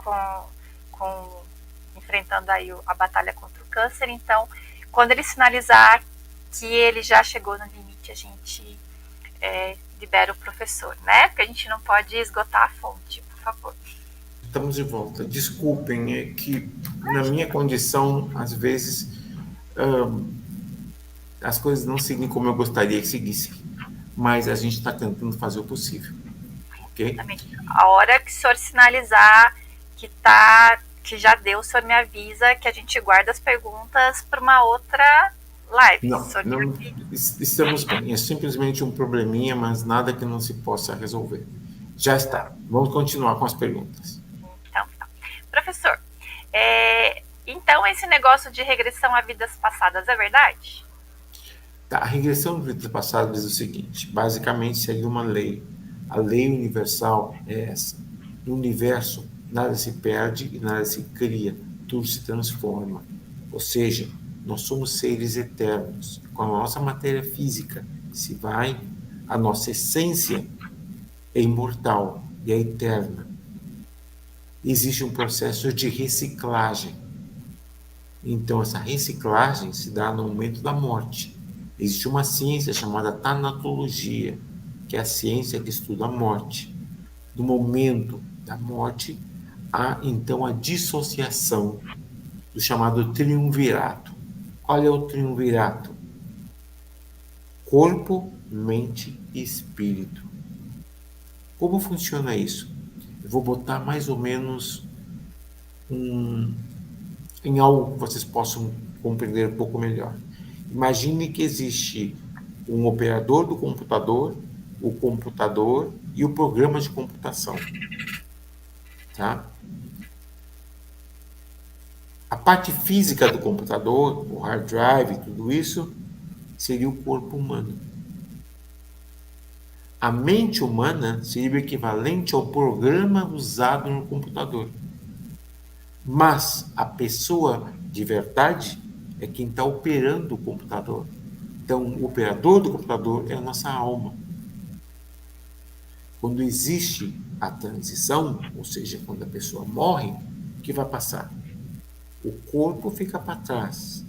enfrentando aí a batalha contra o câncer, então, quando ele sinalizar que ele já chegou no limite, a gente libera o professor, né, porque a gente não pode esgotar a fonte, por favor. Estamos de volta. Desculpem, é que na minha condição, às vezes, as coisas não seguem como eu gostaria que seguissem, mas a gente está tentando fazer o possível, ok? Exatamente. A hora que o senhor sinalizar que já deu, o senhor me avisa que a gente guarda as perguntas para uma outra live. Não, estamos bem. É simplesmente um probleminha, mas nada que não se possa resolver. Já está. Vamos continuar com as perguntas. Então, tá. Professor, então esse negócio de regressão a vidas passadas é verdade? Tá, a regressão de vidas passadas diz o seguinte, basicamente segue uma lei. A lei universal é essa. No universo, nada se perde e nada se cria, tudo se transforma. Ou seja, nós somos seres eternos. Com a nossa matéria física se vai, a nossa essência é imortal e é eterna. Existe um processo de reciclagem. Então, essa reciclagem se dá no momento da morte. Existe uma ciência chamada tanatologia, que é a ciência que estuda a morte. No momento da morte, há então a dissociação do chamado triunvirato. Qual é o triunvirato? Corpo, mente e espírito. Como funciona isso? Eu vou botar mais ou menos em algo que vocês possam compreender um pouco melhor. Imagine que existe um operador do computador, o computador e o programa de computação. tá? A parte física do computador, o hard drive, tudo isso, seria o corpo humano. A mente humana seria o equivalente ao programa usado no computador. Mas a pessoa de verdade é quem está operando o computador. Então, o operador do computador é a nossa alma. Quando existe a transição, ou seja, quando a pessoa morre, o que vai passar? O corpo fica para trás.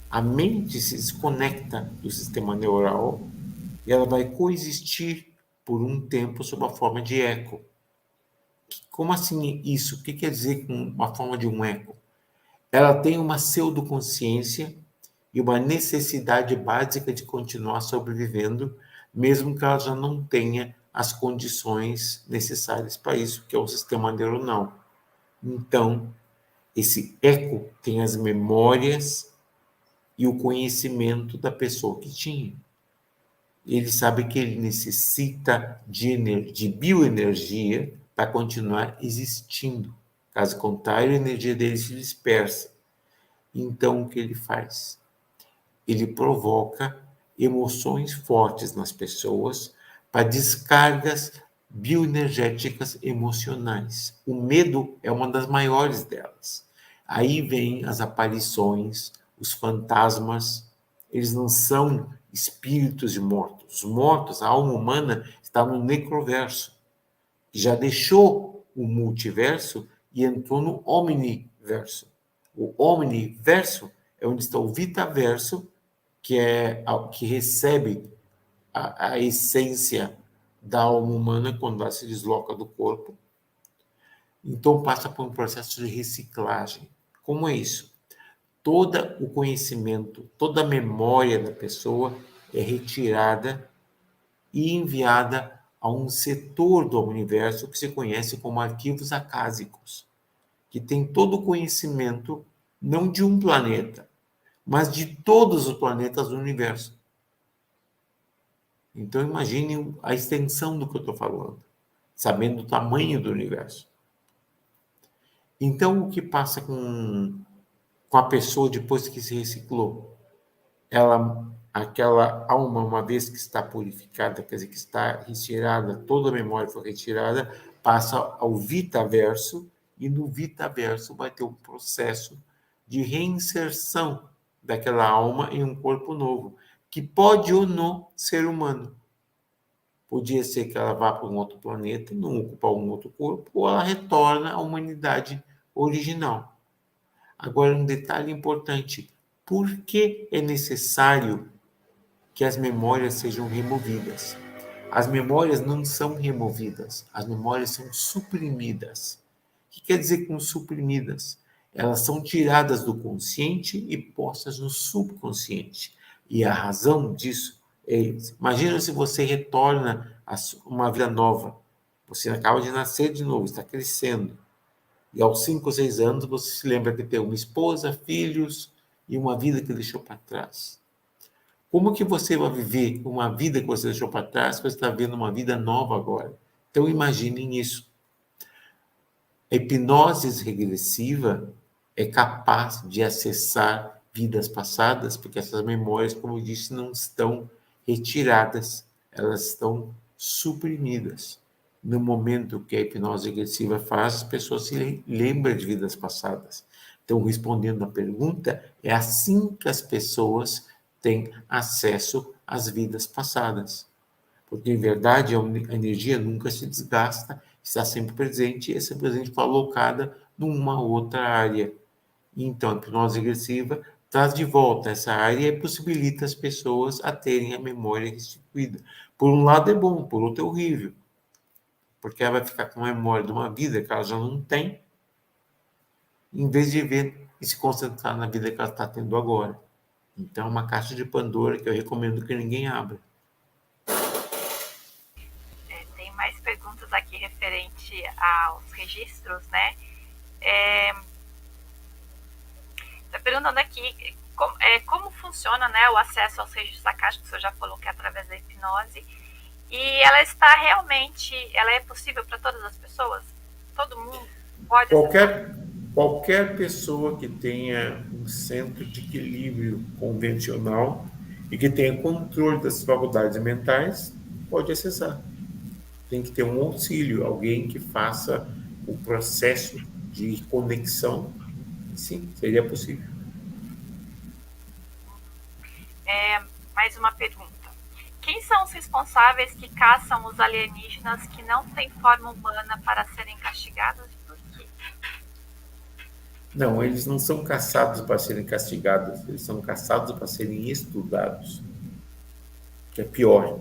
A mente se desconecta do sistema neural e ela vai coexistir por um tempo sob a forma de eco. Como assim isso? O que quer dizer com uma forma de um eco? Ela tem uma pseudoconsciência e uma necessidade básica de continuar sobrevivendo, mesmo que ela já não tenha as condições necessárias para isso, que é o sistema neuronal. Então, esse eco tem as memórias e o conhecimento da pessoa que tinha. Ele sabe que ele necessita de bioenergia para continuar existindo. Caso contrário, a energia dele se dispersa. Então, o que ele faz? Ele provoca emoções fortes nas pessoas para descargas bioenergéticas emocionais. O medo é uma das maiores delas. Aí vem as aparições, os fantasmas. Eles não são espíritos de mortos. Os mortos, a alma humana, está no necroverso. Já deixou o multiverso e entrou no omniverso. O omniverso é onde está o vitaverso, que recebe a essência da alma humana quando ela se desloca do corpo. Então passa por um processo de reciclagem. Como é isso? Todo o conhecimento, toda a memória da pessoa é retirada e enviada a um setor do universo que se conhece como arquivos acásicos, que tem todo o conhecimento não de um planeta, mas de todos os planetas do universo. Então imagine a extensão do que eu estou falando, sabendo o tamanho do universo. Então o que passa com a pessoa depois que se reciclou? Aquela alma, uma vez que está purificada, quer dizer, que está retirada, toda a memória foi retirada, passa ao vitaverso, e no vitaverso vai ter um processo de reinserção daquela alma em um corpo novo, que pode ou não ser humano. Podia ser que ela vá para um outro planeta, não ocupar um outro corpo, ou ela retorna à humanidade original. Agora, um detalhe importante: por que é necessário que as memórias sejam removidas? As memórias não são removidas, as memórias são suprimidas. O que quer dizer com suprimidas? Elas são tiradas do consciente e postas no subconsciente. E a razão disso é: imagina se você retorna a uma vida nova. Você acaba de nascer de novo, está crescendo. E aos 5 ou 6 anos você se lembra de ter uma esposa, filhos e uma vida que deixou para trás. Como que você vai viver uma vida que você deixou para trás, se você está vendo uma vida nova agora? Então imaginem isso. A hipnose regressiva é capaz de acessar vidas passadas, porque essas memórias, como eu disse, não estão retiradas, elas estão suprimidas. No momento que a hipnose regressiva faz, as pessoas se lembram de vidas passadas. Então, respondendo à pergunta, é assim que as pessoas têm acesso às vidas passadas. Porque, em verdade, a energia nunca se desgasta, está sempre presente, e essa presente foi alocada numa outra área. Então, a hipnose regressiva traz de volta essa área e possibilita as pessoas a terem a memória restituída. Por um lado é bom, por outro é horrível. Porque ela vai ficar com a memória de uma vida que ela já não tem, em vez de ver e se concentrar na vida que ela está tendo agora. Então, é uma caixa de Pandora que eu recomendo que ninguém abra. Tem mais perguntas aqui referente aos registros, né? Está perguntando aqui como funciona, né, o acesso aos registros acásticos, que você já falou que é através da hipnose. E ela é possível para todas as pessoas? Todo mundo? pode qualquer pessoa que tenha um centro de equilíbrio convencional e que tenha controle das faculdades mentais pode acessar. Tem que ter um auxílio, alguém que faça o processo de conexão. Sim, seria possível. Mais uma pergunta. Quem são os responsáveis que caçam os alienígenas que não têm forma humana para serem castigados e por quê? Não, eles não são caçados para serem castigados, eles são caçados para serem estudados, que é pior.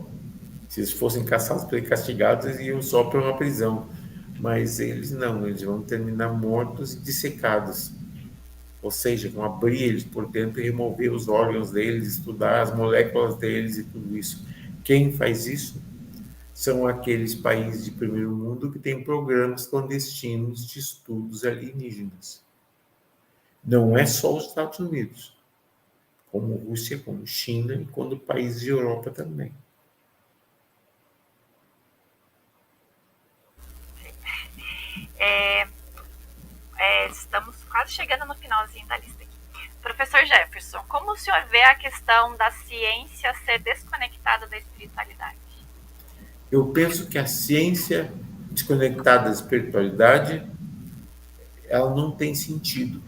Se eles fossem caçados para serem castigados, eles iam só para uma prisão, mas eles não, eles vão terminar mortos e dissecados. Ou seja, vão abrir eles por dentro e remover os órgãos deles, estudar as moléculas deles e tudo isso. Quem faz isso são aqueles países de primeiro mundo que têm programas clandestinos de estudos alienígenas. Não é só os Estados Unidos, como Rússia, como China e como países de Europa também. Estamos quase chegando no finalzinho da lista aqui. Professor Jefferson, como o senhor vê a questão da ciência ser desconectada da espiritualidade? Eu penso que a ciência desconectada da espiritualidade, ela não tem sentido.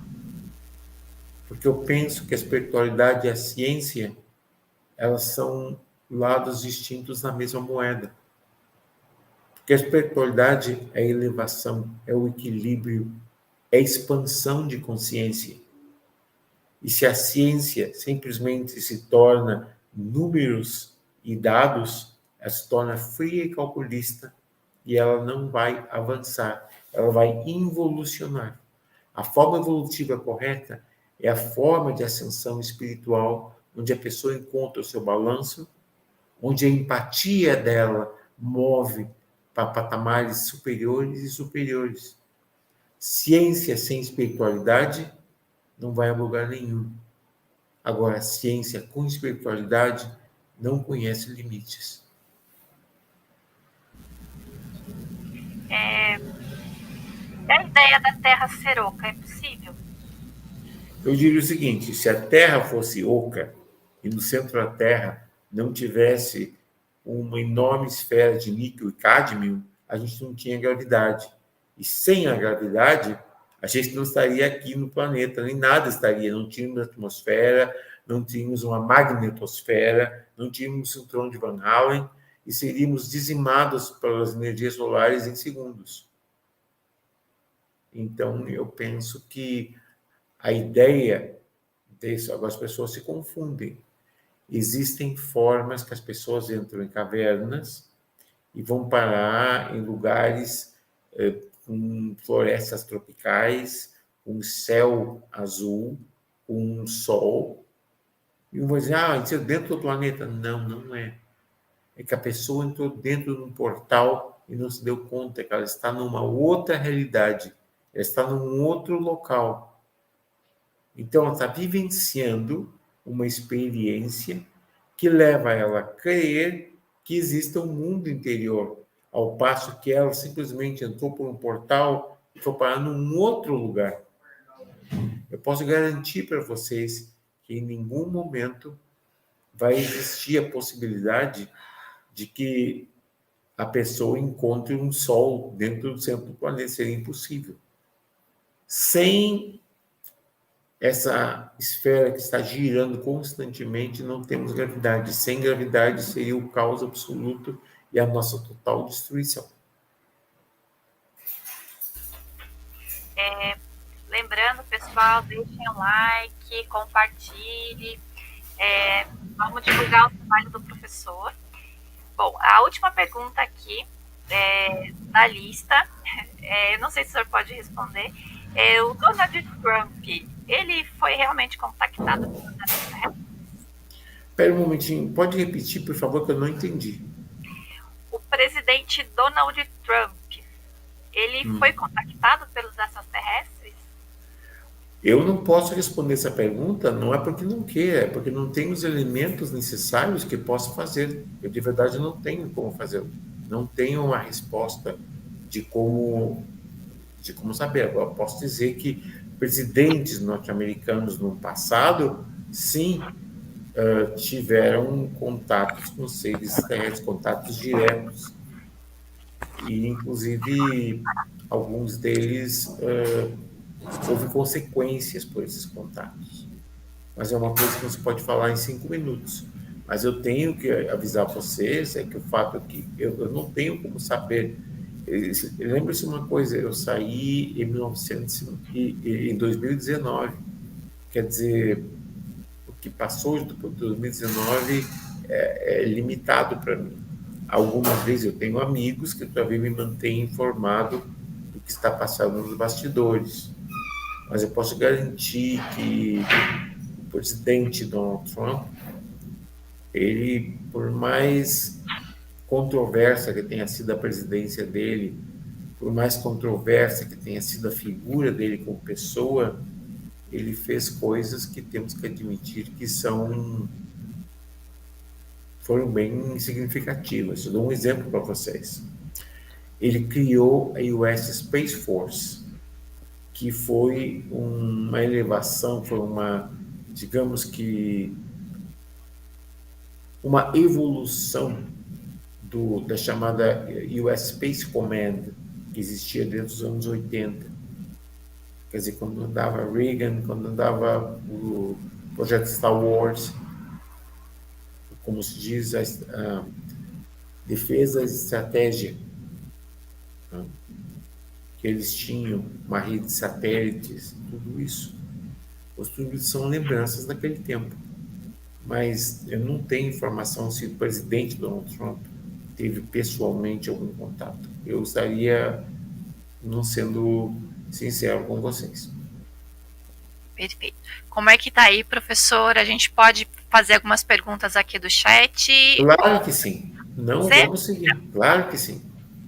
Porque eu penso que a espiritualidade e a ciência, elas são lados distintos na mesma moeda. Porque a espiritualidade é a elevação, é o equilíbrio, é a expansão de consciência. E se a ciência simplesmente se torna números e dados, ela se torna fria e calculista e ela não vai avançar, ela vai involucionar. A forma evolutiva correta é a forma de ascensão espiritual, onde a pessoa encontra o seu balanço, onde a empatia dela move para patamares superiores e superiores. Ciência sem espiritualidade não vai a lugar nenhum. Agora, a ciência com espiritualidade não conhece limites. A ideia da Terra ser oca é possível? Eu diria o seguinte, se a Terra fosse oca e no centro da Terra não tivesse uma enorme esfera de níquel e cádmio, a gente não tinha gravidade. E sem a gravidade, a gente não estaria aqui no planeta, nem nada estaria. Não tínhamos atmosfera, não tínhamos uma magnetosfera, não tínhamos o cinturão de Van Allen e seríamos dizimados pelas energias solares em segundos. Então, eu penso que a ideia disso, agora as pessoas se confundem. Existem formas que as pessoas entram em cavernas e vão parar em lugares com florestas tropicais, com céu azul, com um sol. E vão dizer, isso é dentro do planeta. Não, não é. É que a pessoa entrou dentro de um portal e não se deu conta que ela está numa outra realidade. Ela está num outro local. Então, ela está vivenciando uma experiência que leva ela a crer que exista um mundo interior, ao passo que ela simplesmente entrou por um portal e foi parar num outro lugar. Eu posso garantir para vocês que em nenhum momento vai existir a possibilidade de que a pessoa encontre um sol dentro do centro do planeta. Seria impossível. Sem essa esfera que está girando constantemente, não temos gravidade. Sem gravidade seria o caos absoluto e a nossa total destruição. Lembrando, pessoal, deixem o like, compartilhe, vamos divulgar o trabalho do professor. Bom, a última pergunta aqui da lista, eu não sei se o senhor pode responder, o Donald Trump, ele foi realmente contactado pelo extraterrestres? Espera um momentinho, pode repetir, por favor, que eu não entendi. O presidente Donald Trump, ele foi contactado pelos extraterrestres? Eu não posso responder essa pergunta, não é porque não queira, é porque não tenho os elementos necessários que posso fazer. Eu, de verdade, não tenho como fazer. Não tenho uma resposta de como de como saber. Agora, posso dizer que presidentes norte-americanos no passado, sim, tiveram contatos com seres israelenses, contatos diretos. E, inclusive, alguns deles houve consequências por esses contatos. Mas é uma coisa que não se pode falar em 5 minutos. Mas eu tenho que avisar vocês, que o fato é que eu não tenho como saber. Lembre-se uma coisa, eu saí em 2019, quer dizer, o que passou de 2019 é limitado para mim. Algumas vezes eu tenho amigos que talvez me mantenham informado do que está passando nos bastidores, mas eu posso garantir que o presidente Donald Trump, ele, por mais controversa que tenha sido a presidência dele, por mais controversa que tenha sido a figura dele como pessoa, ele fez coisas que temos que admitir que foram bem significativas. Eu dou um exemplo para vocês. Ele criou a US Space Force, que foi uma elevação, foi digamos que, uma evolução da chamada US Space Command, que existia desde os anos 80. Quer dizer, quando andava Reagan, quando andava o projeto Star Wars, como se diz, a defesa e estratégia, né? Que eles tinham uma rede de satélites, tudo isso. Tudo isso são lembranças daquele tempo. Mas eu não tenho informação se o presidente Donald Trump teve pessoalmente algum contato. Eu estaria não sendo sincero com vocês. Perfeito. Como é que tá aí, professor? A gente pode fazer algumas perguntas aqui do chat? Claro que sim. Não vamos seguir. Claro que sim.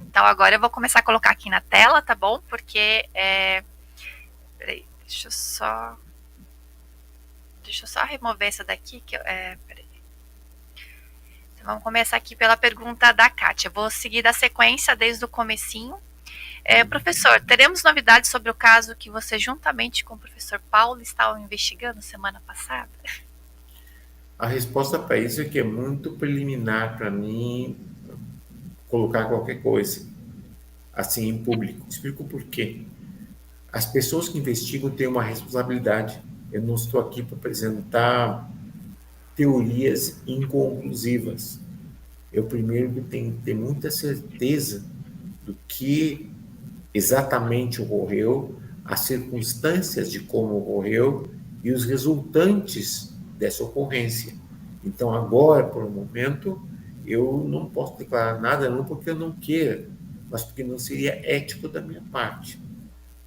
Então agora eu vou começar a colocar aqui na tela, tá bom? Porque peraí, deixa eu só remover essa daqui que peraí. Então, vamos começar aqui pela pergunta da Kátia. Vou seguir da sequência desde o comecinho. Professor, teremos novidades sobre o caso que você, juntamente com o professor Paulo, estavam investigando semana passada? A resposta para isso é que é muito preliminar para mim colocar qualquer coisa assim em público. Explico por quê. As pessoas que investigam têm uma responsabilidade. Eu não estou aqui para apresentar teorias inconclusivas. Eu primeiro tenho que ter muita certeza do que exatamente ocorreu, as circunstâncias de como ocorreu e os resultantes dessa ocorrência. Então, agora, por um momento, eu não posso declarar nada, não porque eu não queira, mas porque não seria ético da minha parte.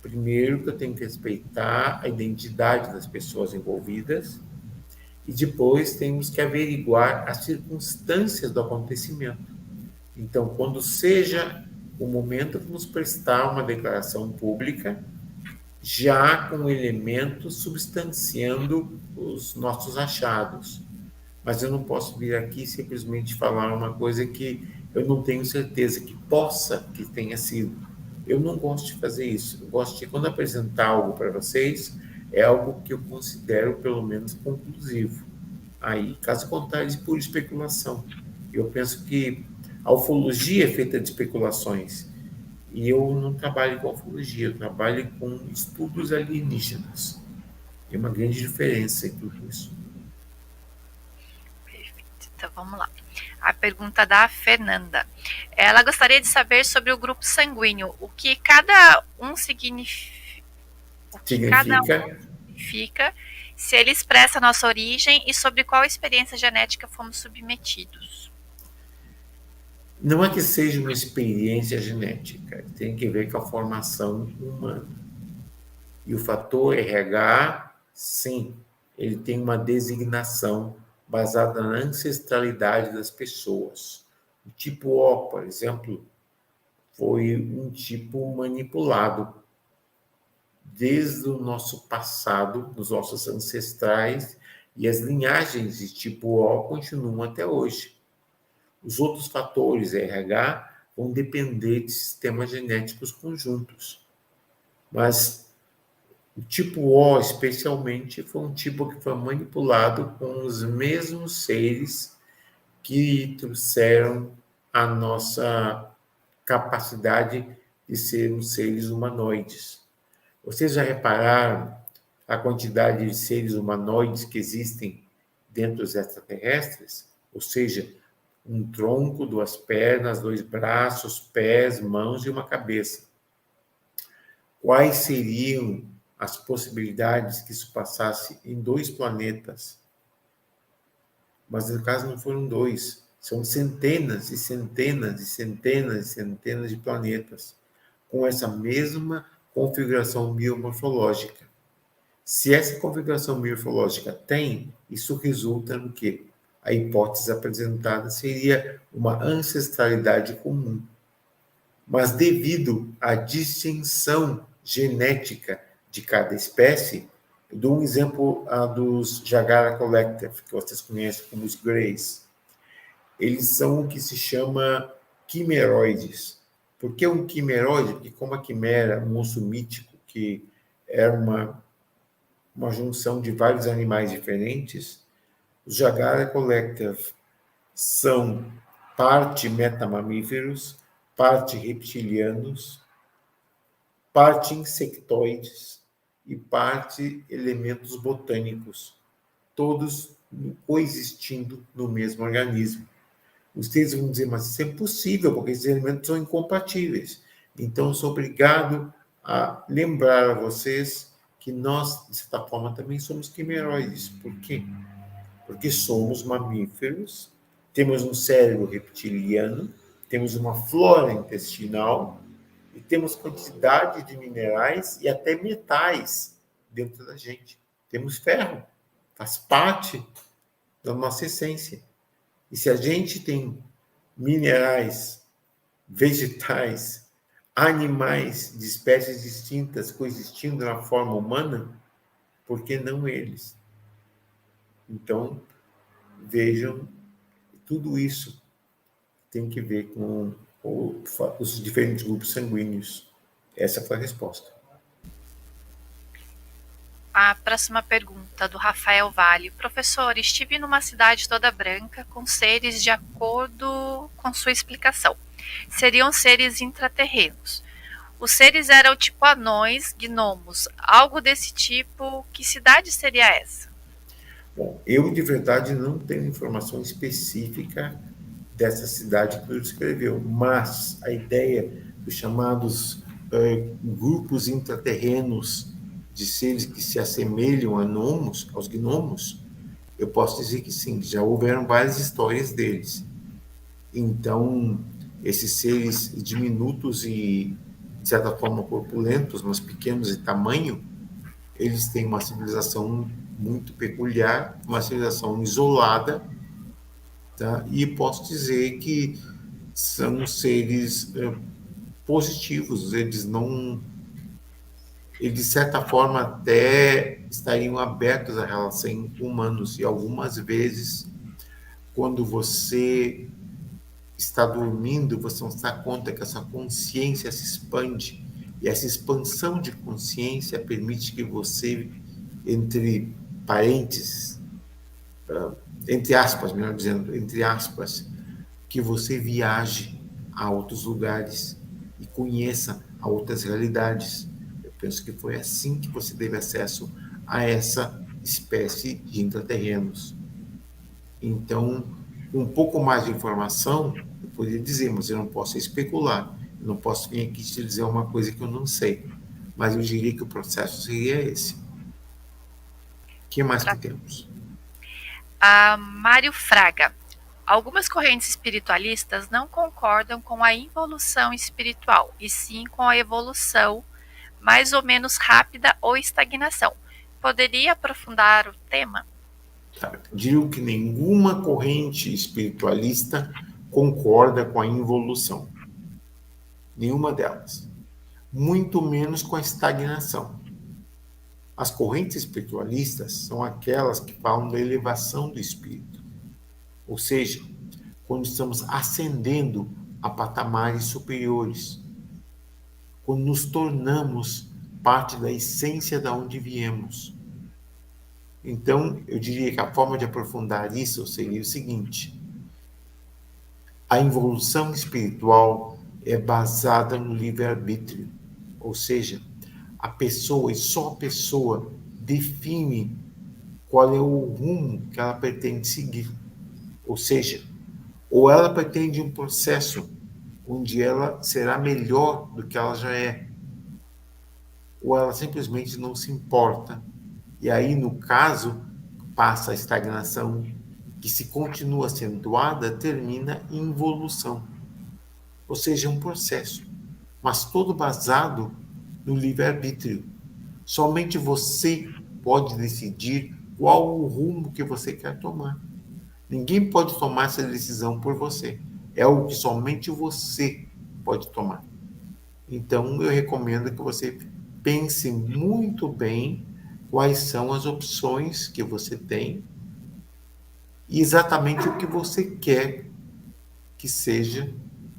Primeiro, que eu tenho que respeitar a identidade das pessoas envolvidas e depois temos que averiguar as circunstâncias do acontecimento. Então, quando seja o momento, vamos prestar uma declaração pública, já com elementos substanciando os nossos achados. Mas eu não posso vir aqui simplesmente falar uma coisa que eu não tenho certeza que tenha sido. Eu não gosto de fazer isso. Eu gosto de, quando apresentar algo para vocês, é algo que eu considero, pelo menos, conclusivo. Aí, caso contrário, por especulação. Eu penso que a ufologia é feita de especulações. E eu não trabalho com ufologia, eu trabalho com estudos alienígenas. Tem uma grande diferença em tudo isso. Perfeito. Então, vamos lá. A pergunta da Fernanda. Ela gostaria de saber sobre o grupo sanguíneo. O que cada um significa, se ele expressa a nossa origem e sobre qual experiência genética fomos submetidos. Não é que seja uma experiência genética, tem que ver com a formação humana. E o fator RH, sim, ele tem uma designação baseada na ancestralidade das pessoas. O tipo O, por exemplo, foi um tipo manipulado desde o nosso passado, dos nossos ancestrais, e as linhagens de tipo O continuam até hoje. Os outros fatores RH vão depender de sistemas genéticos conjuntos. Mas o tipo O, especialmente, foi um tipo que foi manipulado com os mesmos seres que trouxeram a nossa capacidade de sermos seres humanoides. Vocês já repararam a quantidade de seres humanoides que existem dentro dos extraterrestres? Ou seja, um tronco, duas pernas, dois braços, pés, mãos e uma cabeça. Quais seriam as possibilidades que isso passasse em 2 planetas? Mas no caso não foram 2, são centenas e centenas e centenas e centenas de planetas com essa mesma configuração biomorfológica. Se essa configuração morfológica tem, isso resulta no quê? A hipótese apresentada seria uma ancestralidade comum. Mas devido à distinção genética de cada espécie, eu dou um exemplo dos Jagara Collective, que vocês conhecem como os Greys. Eles são o que se chama quimeroides. Por que um quimeroide? Porque como a quimera, um monstro mítico, que era uma junção de vários animais diferentes, os Jagara Collective são parte metamamíferos, parte reptilianos, parte insectoides e parte elementos botânicos, todos coexistindo no mesmo organismo. Vocês vão dizer, mas isso é impossível, porque esses elementos são incompatíveis. Então, eu sou obrigado a lembrar a vocês que nós, de certa forma, também somos quimeroides. Por quê? Porque somos mamíferos, temos um cérebro reptiliano, temos uma flora intestinal e temos quantidade de minerais e até metais dentro da gente. Temos ferro, faz parte da nossa essência. E se a gente tem minerais, vegetais, animais de espécies distintas coexistindo na forma humana, por que não eles? Então, vejam, tudo isso tem que ver com os diferentes grupos sanguíneos. Essa foi a resposta. A próxima pergunta, do Rafael Vale. Professor, estive numa cidade toda branca com seres de acordo com sua explicação. Seriam seres intraterrenos. Os seres eram tipo anões, gnomos, algo desse tipo. Que cidade seria essa? Bom, eu de verdade não tenho informação específica dessa cidade que ele descreveu, mas a ideia dos chamados grupos intraterrenos de seres que se assemelham a gnomos, aos gnomos, eu posso dizer que sim, já houveram várias histórias deles. Então, esses seres diminutos e, de certa forma, corpulentos, mas pequenos de tamanho, eles têm uma civilização muito peculiar, uma civilização isolada, tá? E posso dizer que são seres positivos, eles de certa forma até estariam abertos à relação com humanos, e algumas vezes, quando você está dormindo, você não se dá conta que essa consciência se expande, e essa expansão de consciência permite que você, entre parênteses, entre aspas, melhor dizendo, entre aspas, que você viaje a outros lugares e conheça a outras realidades. Eu penso que foi assim que você teve acesso a essa espécie de intraterrenos. Então, com um pouco mais de informação, eu poderia dizer, mas eu não posso especular, eu não posso vir aqui te dizer uma coisa que eu não sei, mas eu diria que o processo seria esse. O que mais que temos? Mário Fraga. Algumas correntes espiritualistas não concordam com a involução espiritual, e sim com a evolução mais ou menos rápida ou estagnação. Poderia aprofundar o tema? Digo que nenhuma corrente espiritualista concorda com a involução. Nenhuma delas. Muito menos com a estagnação. As correntes espiritualistas são aquelas que falam da elevação do espírito. Ou seja, quando estamos ascendendo a patamares superiores, quando nos tornamos parte da essência da onde viemos. Então, eu diria que a forma de aprofundar isso seria o seguinte: a evolução espiritual é baseada no livre-arbítrio, ou seja, a pessoa, e só a pessoa, define qual é o rumo que ela pretende seguir. Ou seja, ou ela pretende um processo onde ela será melhor do que ela já é, ou ela simplesmente não se importa. E aí, no caso, passa a estagnação, que se continua acentuada, termina em involução. Ou seja, é um processo, mas todo baseado no livre-arbítrio. Somente você pode decidir qual o rumo que você quer tomar. Ninguém pode tomar essa decisão por você. É algo que somente você pode tomar. Então, eu recomendo que você pense muito bem quais são as opções que você tem e exatamente o que você quer que seja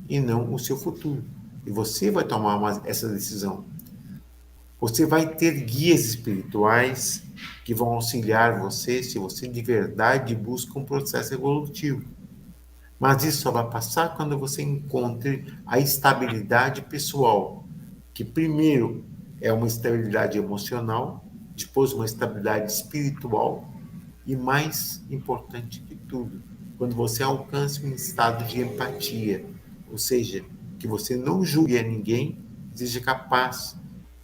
e não o seu futuro. E você vai tomar essa decisão. Você vai ter guias espirituais que vão auxiliar você se você de verdade busca um processo evolutivo. Mas isso só vai passar quando você encontre a estabilidade pessoal, que primeiro é uma estabilidade emocional, depois uma estabilidade espiritual e, mais importante que tudo, quando você alcança um estado de empatia, ou seja, que você não julgue a ninguém, seja capaz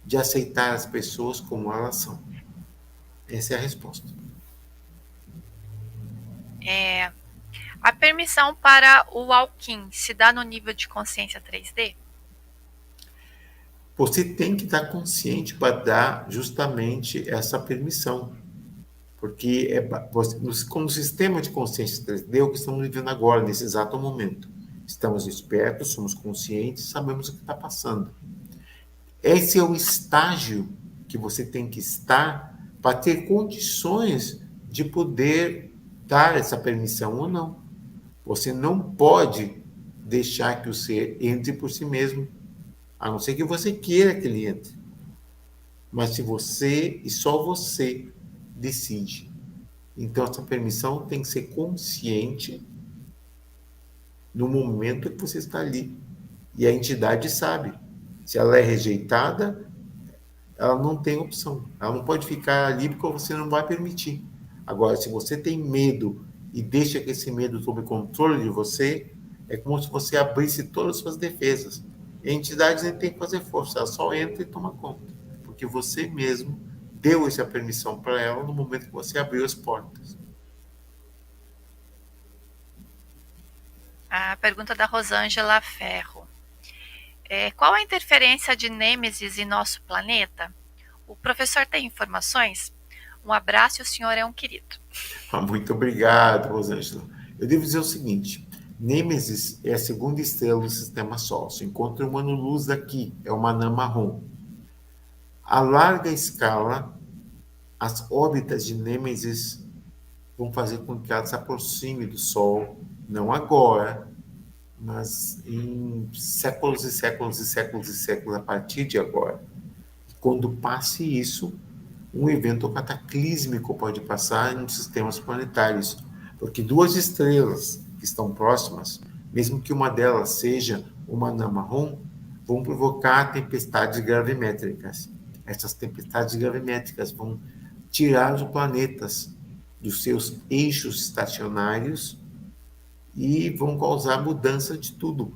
de aceitar as pessoas como elas são. Essa é a resposta. A permissão para o walk-in se dá no nível de consciência 3D? Você tem que estar consciente para dar justamente essa permissão. Porque no sistema de consciência 3D é o que estamos vivendo agora, nesse exato momento. Estamos espertos, somos conscientes, sabemos o que está passando. Esse é o estágio que você tem que estar para ter condições de poder dar essa permissão ou não. Você não pode deixar que o ser entre por si mesmo, a não ser que você queira que ele entre. Mas se você e só você decide. Então, essa permissão tem que ser consciente no momento que você está ali. E a entidade sabe. Se ela é rejeitada, ela não tem opção. Ela não pode ficar ali porque você não vai permitir. Agora, se você tem medo e deixa que esse medo tome controle de você, é como se você abrisse todas as suas defesas. E a entidade nem tem que fazer força, ela só entra e toma conta. Porque você mesmo deu essa permissão para ela no momento que você abriu as portas. A pergunta da Rosângela Ferro. Qual a interferência de Nêmesis em nosso planeta? O professor tem informações? Um abraço e o senhor é um querido. Muito obrigado, Rosângela. Eu devo dizer o seguinte: Nêmesis é a segunda estrela do Sistema Sol. Se encontra uma ano-luz daqui, é uma anã marrom. A larga escala, as órbitas de Nêmesis vão fazer com que ela se aproxime do Sol, não agora, mas em séculos e séculos e séculos e séculos a partir de agora. Quando passe isso, um evento cataclísmico pode passar nos sistemas planetários, porque duas estrelas que estão próximas, mesmo que uma delas seja uma anã marrom, vão provocar tempestades gravimétricas. Essas tempestades gravimétricas vão tirar os planetas dos seus eixos estacionários e vão causar mudança de tudo.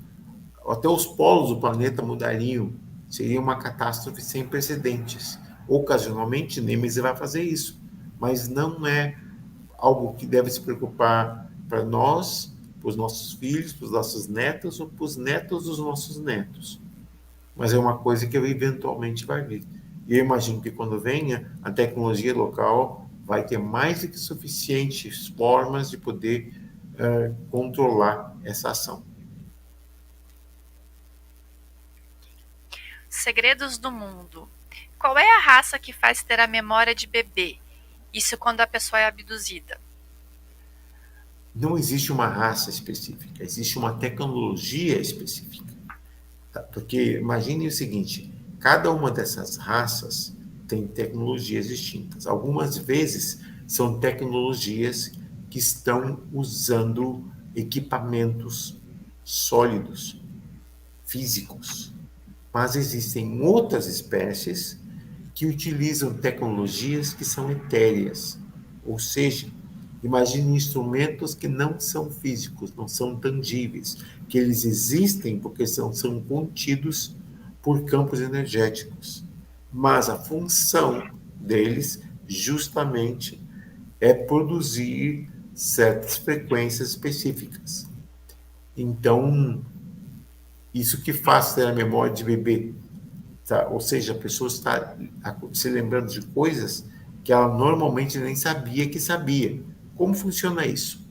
Até os polos do planeta mudariam. Seria uma catástrofe sem precedentes. Ocasionalmente, Nêmesis vai fazer isso, mas não é algo que deve se preocupar para nós, para os nossos filhos, para os nossos netos ou para os netos dos nossos netos. Mas é uma coisa que eventualmente vai vir. E eu imagino que quando venha, a tecnologia local vai ter mais do que suficientes formas de poder controlar essa ação. Segredos do mundo. Qual é a raça que faz ter a memória de bebê? Isso quando a pessoa é abduzida. Não existe uma raça específica, existe uma tecnologia específica. Tá? Porque imagine o seguinte: Cada uma dessas raças tem tecnologias distintas. Algumas vezes são tecnologias que estão usando equipamentos sólidos, físicos. Mas existem outras espécies que utilizam tecnologias que são etéreas, ou seja, imagine instrumentos que não são físicos, não são tangíveis, que eles existem porque são contidos por campos energéticos. Mas a função deles, justamente, é produzir certas frequências específicas. Então, isso que faz ter a memória de bebê. Tá? Ou seja, a pessoa está se lembrando de coisas que ela normalmente nem sabia que sabia. Como funciona isso?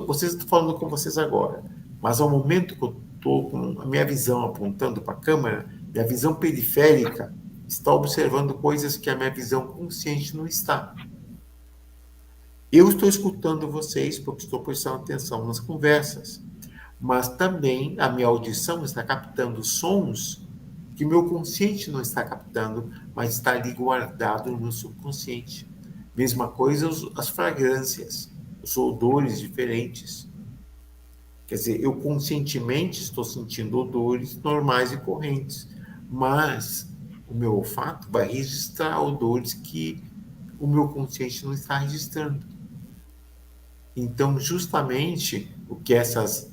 Vocês estão falando com vocês agora, mas ao momento que eu estou com a minha visão apontando para a câmera, minha visão periférica está observando coisas que a minha visão consciente não está. Eu estou escutando vocês porque estou prestando atenção nas conversas, mas também a minha audição está captando sons que meu consciente não está captando, mas está ali guardado no meu subconsciente. Mesma coisa as fragrâncias, os odores diferentes. Quer dizer, eu conscientemente estou sentindo odores normais e correntes, mas o meu olfato vai registrar odores que o meu consciente não está registrando. Então, justamente, o que essas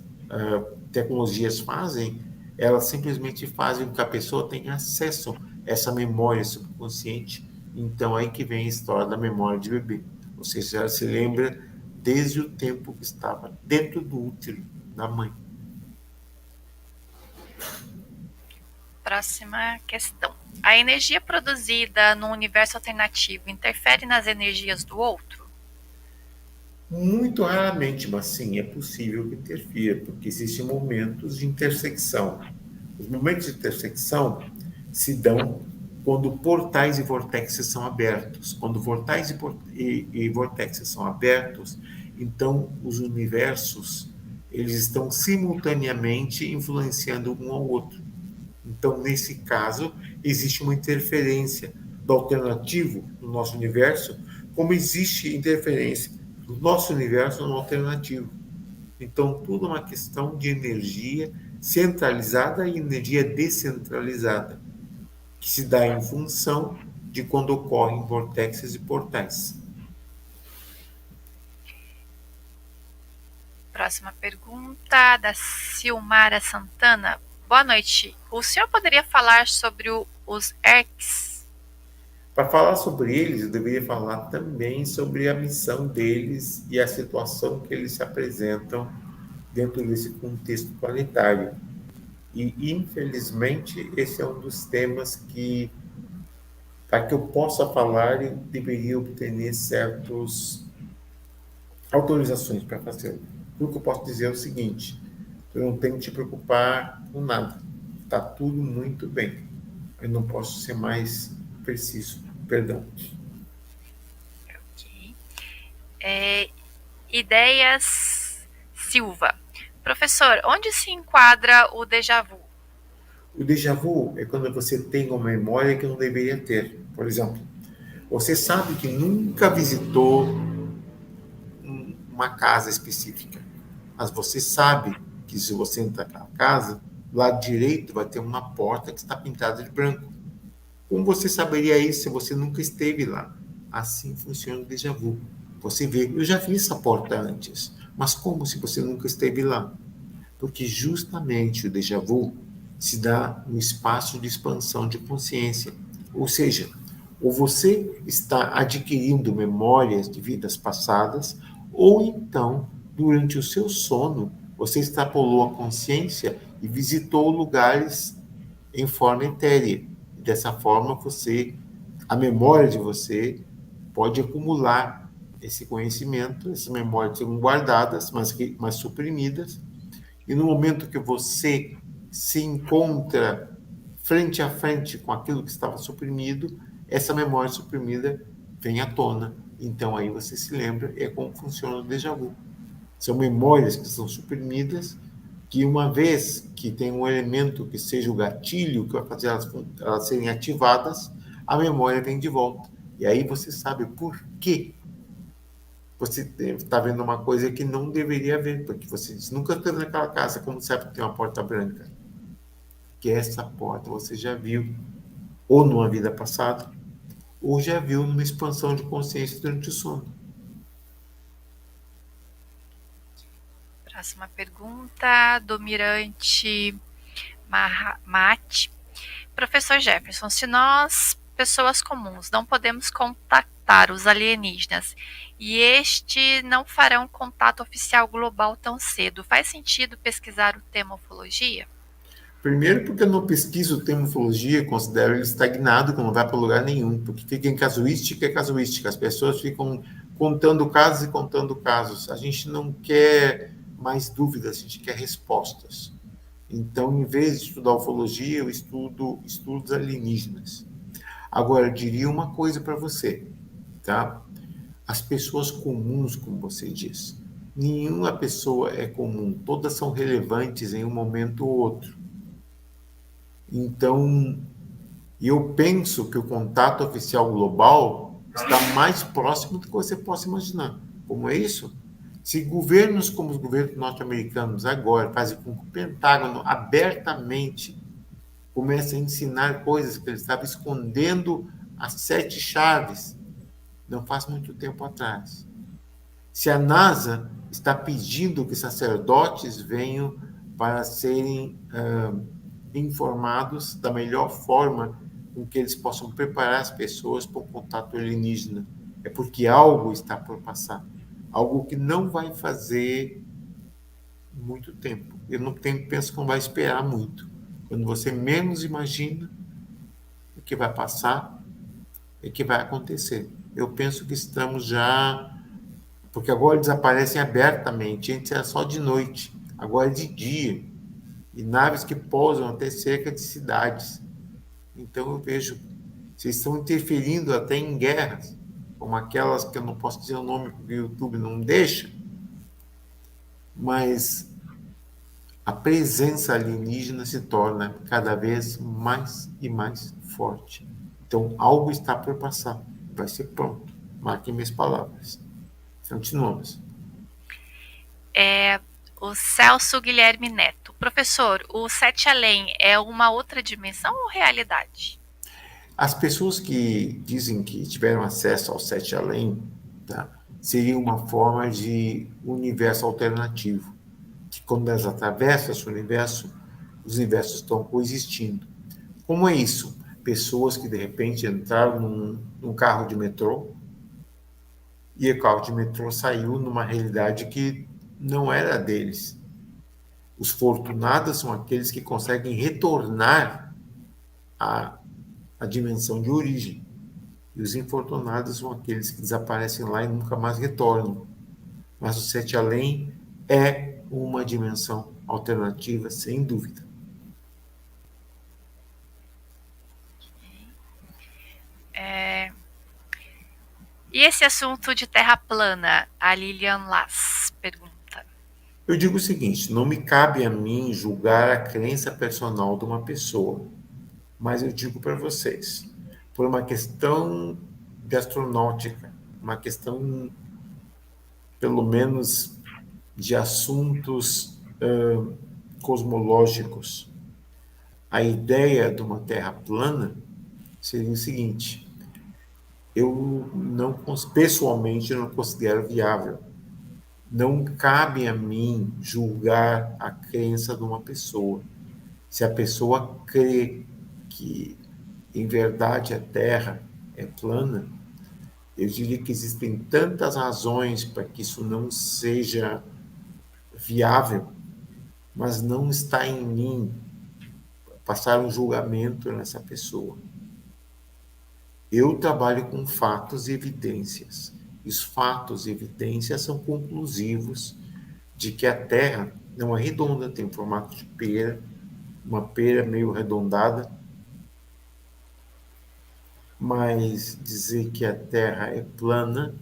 tecnologias fazem, elas simplesmente fazem com que a pessoa tenha acesso a essa memória subconsciente. Então, aí que vem a história da memória de bebê. Ou seja, ela se lembra desde o tempo que estava dentro do útero da mãe. Próxima questão. A energia produzida no universo alternativo interfere nas energias do outro? Muito raramente, mas sim, é possível que interfira, porque existem momentos de intersecção. Os momentos de intersecção se dão quando portais e vortexes são abertos. Quando portais e vortexes são abertos, então os universos eles estão simultaneamente influenciando um ao outro. Então, nesse caso, existe uma interferência do alternativo no nosso universo, como existe interferência do nosso universo no alternativo. Então, tudo é uma questão de energia centralizada e energia descentralizada, que se dá em função de quando ocorrem vortexes e portais. Próxima pergunta, da Silmara Santana. Boa noite. O senhor poderia falar sobre os ERCs? Para falar sobre eles, eu deveria falar também sobre a missão deles e a situação que eles se apresentam dentro desse contexto planetário. E, infelizmente, esse é um dos temas que, para que eu possa falar, eu deveria obter certas autorizações para fazer. O que eu posso dizer é o seguinte: eu não tenho que te preocupar com nada. Está tudo muito bem. Eu não posso ser mais preciso. Perdão. Ok. Ideias Silva. Professor, onde se enquadra o déjà vu? O déjà vu é quando você tem uma memória que não deveria ter. Por exemplo, você sabe que nunca visitou uma casa específica, mas você sabe que se você entrar naquela casa, do lado direito vai ter uma porta que está pintada de branco. Como você saberia isso se você nunca esteve lá? Assim funciona o déjà vu. Você vê, eu já vi essa porta antes, mas como se você nunca esteve lá? Porque justamente o déjà vu se dá no espaço de expansão de consciência. Ou seja, ou você está adquirindo memórias de vidas passadas, ou então, durante o seu sono, você extrapolou a consciência e visitou lugares em forma etérea. Dessa forma, a memória de você pode acumular esse conhecimento, essas memórias são guardadas, mas suprimidas, e no momento que você se encontra frente a frente com aquilo que estava suprimido, essa memória suprimida vem à tona. Então aí você se lembra, é como funciona o déjà vu. São memórias que são suprimidas, que uma vez que tem um elemento que seja o gatilho que vai fazer elas serem ativadas, a memória vem de volta. E aí você sabe por quê você está vendo uma coisa que não deveria ver, porque você nunca esteve naquela casa, como sabe que tem uma porta branca? Que essa porta você já viu, ou numa vida passada, ou já viu numa expansão de consciência durante o sono. Próxima pergunta, do Mirante Mate. Professor Jefferson, se nós, pessoas comuns, não podemos contactar os alienígenas e este não farão contato oficial global tão cedo, faz sentido pesquisar o tema ufologia? Primeiro, porque eu não pesquiso o tema ufologia, considero ele estagnado, que não vai para lugar nenhum, porque fica em casuística, é casuística. As pessoas ficam contando casos e contando casos. A gente não quer mais dúvidas, a gente quer respostas. Então, em vez de estudar ufologia, eu estudo estudos alienígenas. Agora, eu diria uma coisa para você, tá? As pessoas comuns, como você diz, nenhuma pessoa é comum, todas são relevantes em um momento ou outro. Então, eu penso que o contato oficial global está mais próximo do que você possa imaginar. Como é isso? Se governos como os governos norte-americanos agora fazem com que o Pentágono abertamente comece a ensinar coisas que ele estava escondendo as 7 chaves, não faz muito tempo atrás. Se a NASA está pedindo que sacerdotes venham para serem informados da melhor forma com que eles possam preparar as pessoas para o contato alienígena, é porque algo está por passar. Algo que não vai fazer muito tempo. Eu não penso que não vai esperar muito. Quando você menos imagina, o que vai passar é que vai acontecer. Eu penso que estamos já... Porque agora eles aparecem abertamente. Antes era só de noite. Agora é de dia. E naves que pousam até cerca de cidades. Então eu vejo... Vocês estão interferindo até em guerras, como aquelas que eu não posso dizer o nome porque o YouTube não deixa, mas a presença alienígena se torna cada vez mais e mais forte. Então, algo está por passar. Vai ser pronto. Marquem minhas palavras. Continuamos. O Celso Guilherme Neto. Professor, o Sete Além é uma outra dimensão ou realidade? As pessoas que dizem que tiveram acesso ao Sete Além, tá, seria uma forma de universo alternativo, que quando elas atravessam esse universo, os universos estão coexistindo. Como é isso? Pessoas que, de repente, entraram num carro de metrô e o carro de metrô saiu numa realidade que não era deles. Os fortunados são aqueles que conseguem retornar à dimensão de origem. E os infortunados são aqueles que desaparecem lá e nunca mais retornam. Mas o Sete Além é uma dimensão alternativa, sem dúvida. E esse assunto de terra plana? A Lilian Lass pergunta. Eu digo o seguinte, não me cabe a mim julgar a crença personal de uma pessoa, mas eu digo para vocês, por uma questão de astronáutica, uma questão, pelo menos, de assuntos cosmológicos, a ideia de uma Terra plana seria o seguinte: eu não, pessoalmente, não considero viável. Não cabe a mim julgar a crença de uma pessoa. Se a pessoa crê que, em verdade, a Terra é plana, eu diria que existem tantas razões para que isso não seja viável, mas não está em mim passar um julgamento nessa pessoa. Eu trabalho com fatos e evidências. E os fatos e evidências são conclusivos de que a Terra não é redonda, tem formato de pera, uma pera meio arredondada, mas dizer que a Terra é plana,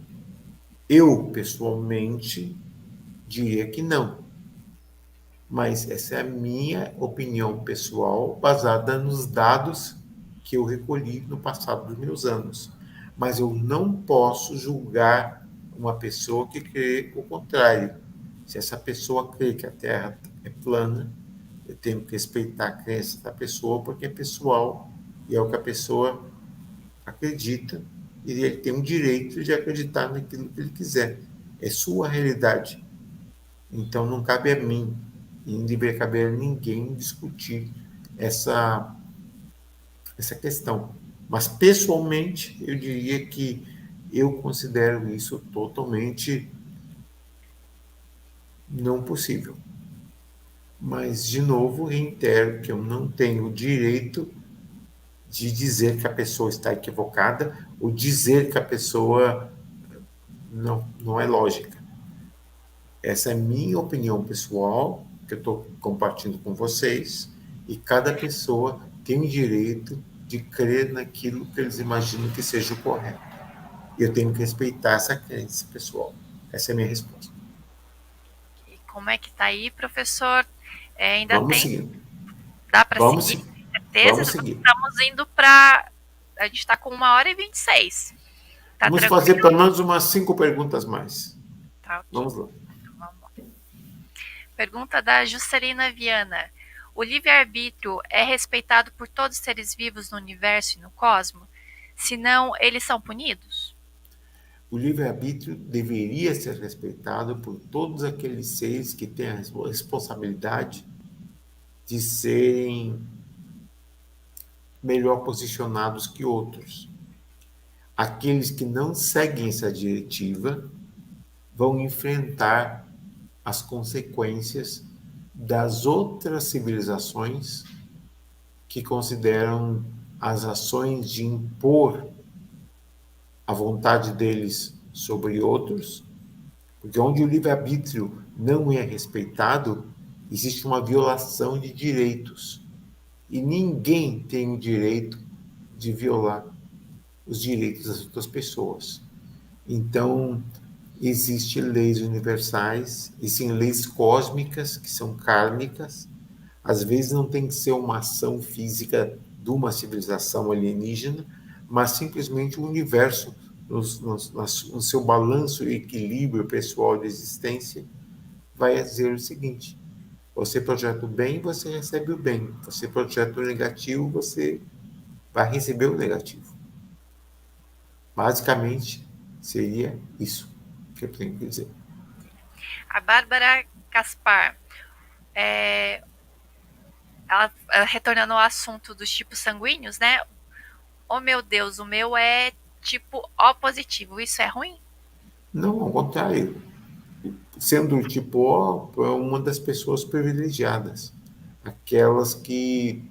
eu, pessoalmente, diria que não. Mas essa é a minha opinião pessoal, baseada nos dados que eu recolhi no passado dos meus anos. Mas eu não posso julgar uma pessoa que crê o contrário. Se essa pessoa crê que a Terra é plana, eu tenho que respeitar a crença da pessoa, porque é pessoal e é o que a pessoa acredita, e ele tem o direito de acreditar naquilo que ele quiser. É sua realidade. Então não cabe a mim, e não deveria caber a ninguém discutir essa questão. Mas pessoalmente eu diria que eu considero isso totalmente não possível. Mas, de novo, reitero que eu não tenho o direito de dizer que a pessoa está equivocada ou dizer que a pessoa não é lógica. Essa é a minha opinião pessoal, que eu estou compartilhando com vocês, e cada pessoa tem o direito de crer naquilo que eles imaginam que seja o correto. E eu tenho que respeitar essa crença pessoal. Essa é a minha resposta. E como é que tá aí, professor? Ainda Vamos tem? seguir. Dá para Vamos seguir? seguir. Certeza? Vamos seguir. Estamos indo para... A gente está com 1h26. Tá Vamos tranquilo? fazer pelo menos umas 5 perguntas mais. Tá, ok. Vamos lá. Vamos lá. Pergunta da Juscelina Viana. O livre-arbítrio é respeitado por todos os seres vivos no universo e no cosmos? Senão, eles são punidos? O livre-arbítrio deveria ser respeitado por todos aqueles seres que têm a responsabilidade de serem melhor posicionados que outros. Aqueles que não seguem essa diretiva vão enfrentar as consequências das outras civilizações que consideram as ações de impor a vontade deles sobre outros, porque onde o livre-arbítrio não é respeitado, existe uma violação de direitos. E ninguém tem o direito de violar os direitos das outras pessoas. Então, existem leis universais, existem leis cósmicas, que são kármicas. Às vezes não tem que ser uma ação física de uma civilização alienígena, mas simplesmente o universo, no seu balanço e equilíbrio pessoal de existência, vai dizer o seguinte: você projeta o bem, você recebe o bem. Você projeta o negativo, você vai receber o negativo. Basicamente, seria isso que eu tenho que dizer. A Bárbara Caspar, ela retornando ao assunto dos tipos sanguíneos, né? Oh meu Deus, o meu é tipo O positivo, isso é ruim? Não, ao contrário. Sendo o tipo O, é uma das pessoas privilegiadas. Aquelas que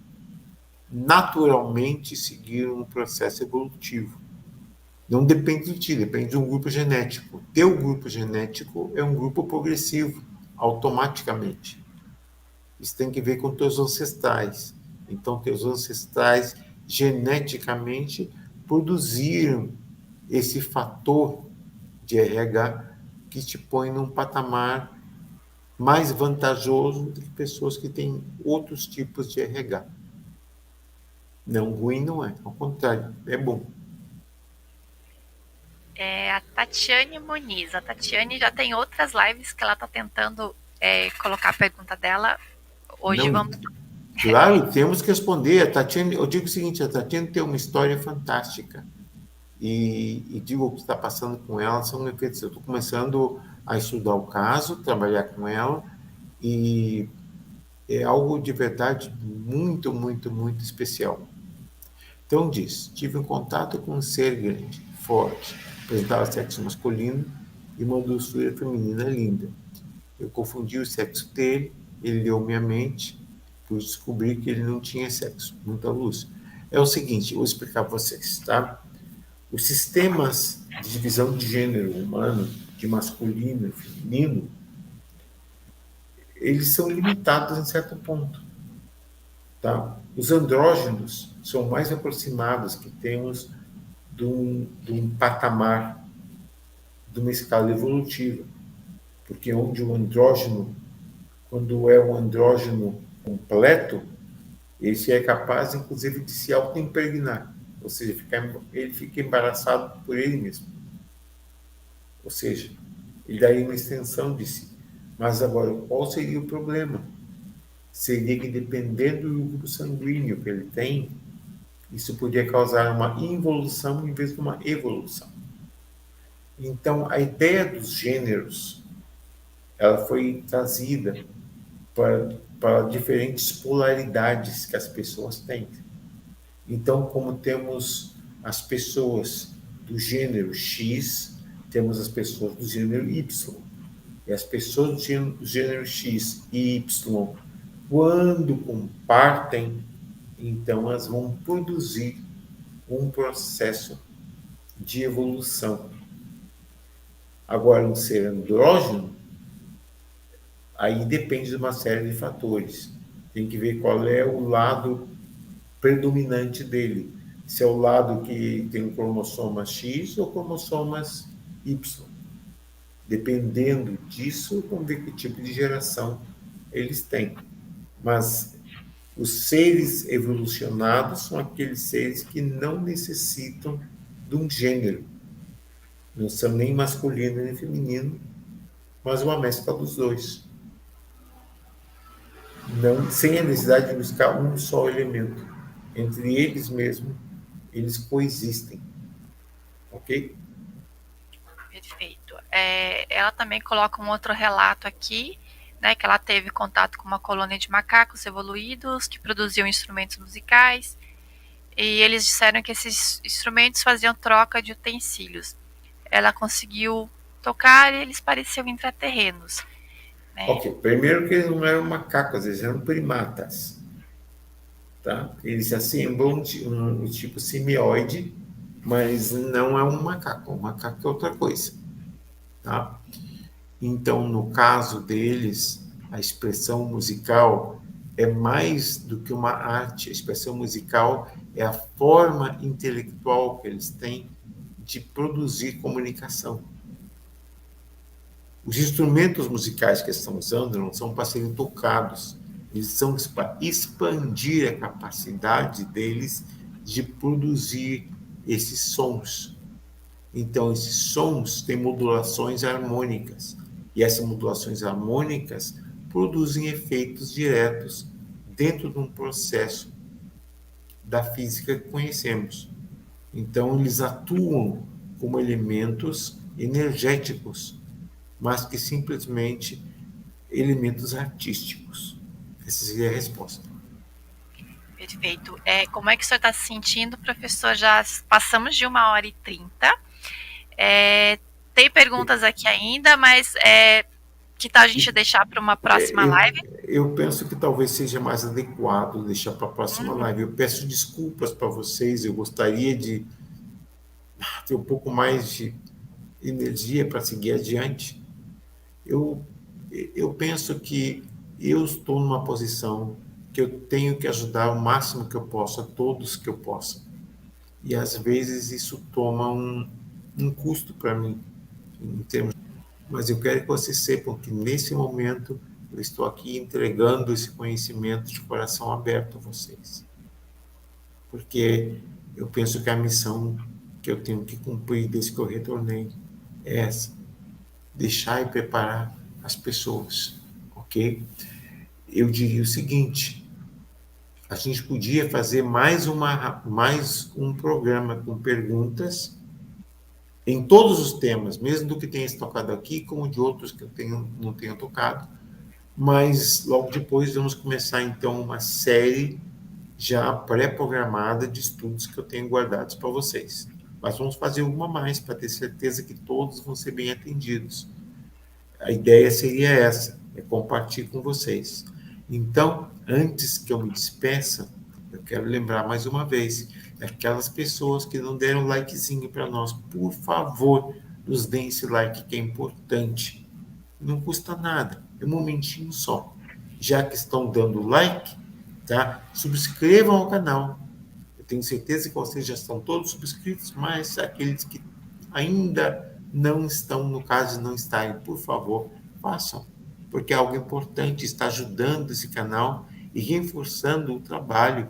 naturalmente seguiram um processo evolutivo. Não depende de ti, depende de um grupo genético. Teu grupo genético é um grupo progressivo, automaticamente. Isso tem que ver com teus ancestrais. Então, teus ancestrais geneticamente produziram esse fator de RH que te põe num patamar mais vantajoso do que pessoas que têm outros tipos de RH. Não, ruim não é, ao contrário, é bom. A Tatiane Muniz. A Tatiane já tem outras lives que ela está tentando colocar a pergunta dela. Hoje não, vamos... Claro, temos que responder. A Tatiane, eu digo o seguinte, a Tatiane tem uma história fantástica. E digo o que está passando com ela são efeitos. Eu estou começando a estudar o caso, trabalhar com ela, e é algo de verdade muito, muito, muito especial. Então diz, tive um contato com um ser grande, forte, apresentava sexo masculino e uma doçura feminina linda. Eu confundi o sexo dele, ele leu minha mente, por descobrir que ele não tinha sexo, muita luz. É o seguinte, eu vou explicar para vocês, tá? Os sistemas de divisão de gênero humano, de masculino e feminino, eles são limitados em certo ponto. Tá? Os andrógenos são mais aproximados que temos de um patamar, de uma escala evolutiva, porque onde o andrógeno quando é um andrógeno completo, ele é capaz, inclusive, de se auto-impregnar, ou seja, ele fica embaraçado por ele mesmo. Ou seja, ele daria uma extensão de si. Mas agora, qual seria o problema? Seria que, dependendo do grupo sanguíneo que ele tem, isso podia causar uma involução em vez de uma evolução. Então, a ideia dos gêneros, ela foi trazida para diferentes polaridades que as pessoas têm. Então, como temos as pessoas do gênero X, temos as pessoas do gênero Y. E as pessoas do gênero X e Y, quando compartem, então elas vão produzir um processo de evolução. Agora, um ser andrógeno, aí depende de uma série de fatores. Tem que ver qual é o lado predominante dele. Se é o lado que tem cromossomas X ou cromossomas Y. Dependendo disso, vamos ver que tipo de geração eles têm. Mas os seres evolucionados são aqueles seres que não necessitam de um gênero. Não são nem masculino nem feminino, mas uma mescla dos dois. Não, sem a necessidade de buscar um só elemento. Entre eles mesmos, eles coexistem. Ok? Perfeito. Ela também coloca um outro relato aqui, né, que ela teve contato com uma colônia de macacos evoluídos que produziam instrumentos musicais, e eles disseram que esses instrumentos faziam troca de utensílios. Ela conseguiu tocar e eles pareciam intraterrenos. Né? Ok, primeiro que eles não eram macacos, eles eram primatas. Tá? Eles assemblam um tipo simioide, mas não é um macaco. Um macaco é outra coisa. Tá? Então, no caso deles, a expressão musical é mais do que uma arte. A expressão musical é a forma intelectual que eles têm de produzir comunicação. Os instrumentos musicais que eles estão usando não são para serem tocados, eles são para expandir a capacidade deles de produzir esses sons. Então, esses sons têm modulações harmônicas, e essas modulações harmônicas produzem efeitos diretos dentro de um processo da física que conhecemos. Então, eles atuam como elementos energéticos, mas que simplesmente elementos artísticos. Essa seria a resposta. Perfeito. Como é que o senhor está se sentindo, professor? Já passamos de 1h30. Tem perguntas aqui ainda, mas que tal a gente deixar para uma próxima live? Eu penso que talvez seja mais adequado deixar para a próxima live. Eu peço desculpas para vocês, eu gostaria de ter um pouco mais de energia para seguir adiante. Eu penso que eu estou numa posição que eu tenho que ajudar o máximo que eu posso a todos que eu possa. E às vezes isso toma um custo para mim, em termos. Mas eu quero que vocês sepam que nesse momento eu estou aqui entregando esse conhecimento de coração aberto a vocês. Porque eu penso que a missão que eu tenho que cumprir desde que eu retornei é essa: deixar e preparar as pessoas, ok? Eu diria o seguinte: a gente podia fazer mais um programa com perguntas em todos os temas, mesmo do que tenha tocado aqui, como de outros que eu não tenho tocado, mas logo depois vamos começar, então, uma série já pré-programada de estudos que eu tenho guardados para vocês. Mas vamos fazer uma mais, para ter certeza que todos vão ser bem atendidos. A ideia seria essa, é compartilhar com vocês. Então, antes que eu me despeça, eu quero lembrar mais uma vez, aquelas pessoas que não deram likezinho para nós, por favor, nos deem esse like que é importante. Não custa nada, é um momentinho só. Já que estão dando like, tá? Subscrevam ao canal. Eu tenho certeza que vocês já estão todos subscritos, mas aqueles que ainda não estão, no caso de não estarem, por favor, façam. porque é algo importante, está ajudando esse canal e reforçando o trabalho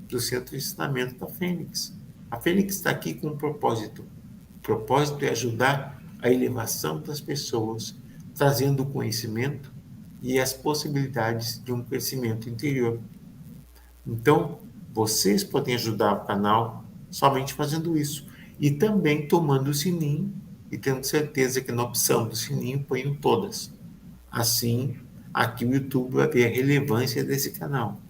do Centro de Ensinamento da Fênix. A Fênix está aqui com um propósito. O propósito é ajudar a elevação das pessoas, trazendo o conhecimento e as possibilidades de um crescimento interior. Então, vocês podem ajudar o canal somente fazendo isso. E também tomando o sininho e tendo certeza que na opção do sininho ponham todas. Assim, aqui o YouTube vai ver a relevância desse canal.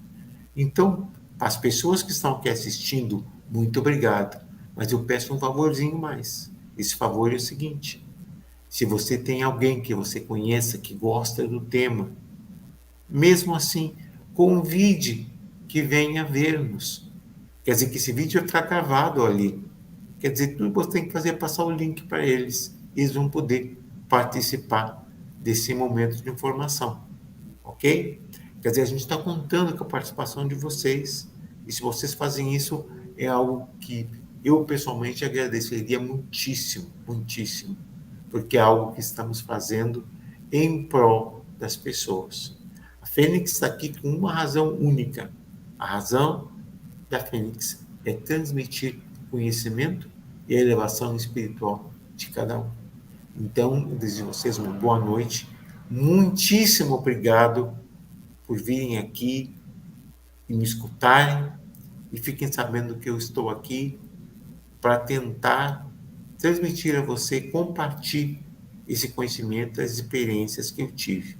Então, as pessoas que estão aqui assistindo, muito obrigado. Mas eu peço um favorzinho mais. Esse favor é o seguinte: se você tem alguém que você conheça que gosta do tema, mesmo assim, convide que venha ver-nos. Quer dizer que esse vídeo vai ficar gravado ali. Quer dizer, tudo que você tem que fazer é passar o link para eles. Eles vão poder participar desse momento de informação. Ok? Quer dizer, a gente está contando com a participação de vocês. E se vocês fazem isso, é algo que eu pessoalmente agradeceria muitíssimo, muitíssimo. Porque é algo que estamos fazendo em prol das pessoas. A Fênix está aqui com uma razão única. A razão da Fênix é transmitir conhecimento e a elevação espiritual de cada um. Então, eu desejo a vocês uma boa noite. Muitíssimo obrigado por virem aqui e me escutarem. E fiquem sabendo que eu estou aqui para tentar transmitir a você, compartilhar esse conhecimento, as experiências que eu tive.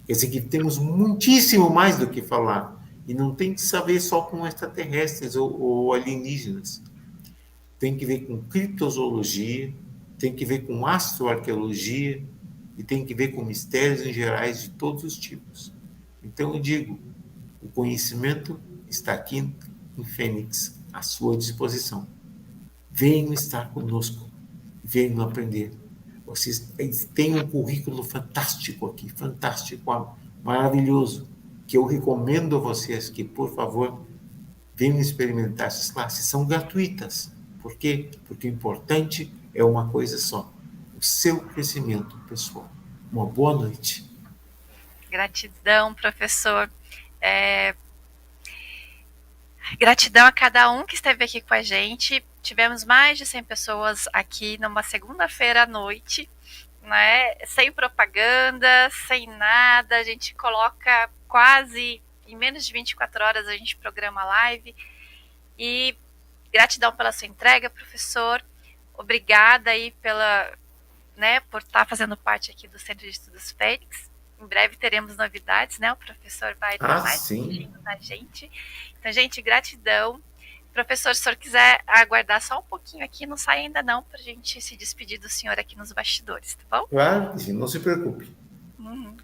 Quer dizer que temos muitíssimo mais do que falar. E não tem que saber só com extraterrestres ou alienígenas. Tem que ver com criptozoologia, tem que ver com astroarqueologia e tem que ver com mistérios em gerais de todos os tipos. Então eu digo, o conhecimento está aqui em Fênix, à sua disposição. Venham estar conosco, venham aprender. Vocês têm um currículo fantástico aqui, fantástico, maravilhoso, que eu recomendo a vocês que, por favor, venham experimentar essas classes. São gratuitas. Por quê? Porque o importante é uma coisa só: o seu crescimento pessoal. Uma boa noite. Gratidão, professor. Gratidão a cada um que esteve aqui com a gente. Tivemos mais de 100 pessoas aqui numa segunda-feira à noite, né? Sem propaganda, sem nada. A gente coloca quase em menos de 24 horas, a gente programa a live. E gratidão pela sua entrega, professor. Obrigada aí por estar fazendo parte aqui do Centro de Estudos Fênix. Em breve teremos novidades, né? O professor vai estar mais pertinho da gente. Então, gente, gratidão. Professor, se o senhor quiser aguardar só um pouquinho aqui, não sai ainda não, para a gente se despedir do senhor aqui nos bastidores, tá bom? Claro, não se preocupe.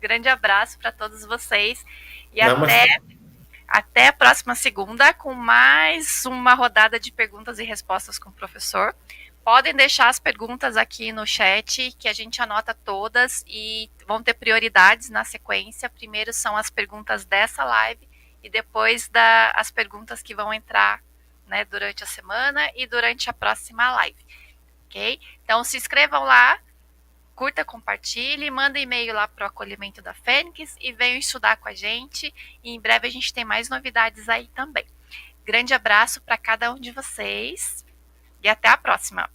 Grande abraço para todos vocês. E até a próxima segunda com mais uma rodada de perguntas e respostas com o professor. Podem deixar as perguntas aqui no chat, que a gente anota todas e vão ter prioridades na sequência. Primeiro são as perguntas dessa live e depois as perguntas que vão entrar, né, durante a semana e durante a próxima live. Ok? Então se inscrevam lá, curta, compartilhe, manda e-mail lá para o acolhimento da Fênix e venham estudar com a gente. E em breve a gente tem mais novidades aí também. Grande abraço para cada um de vocês e até a próxima.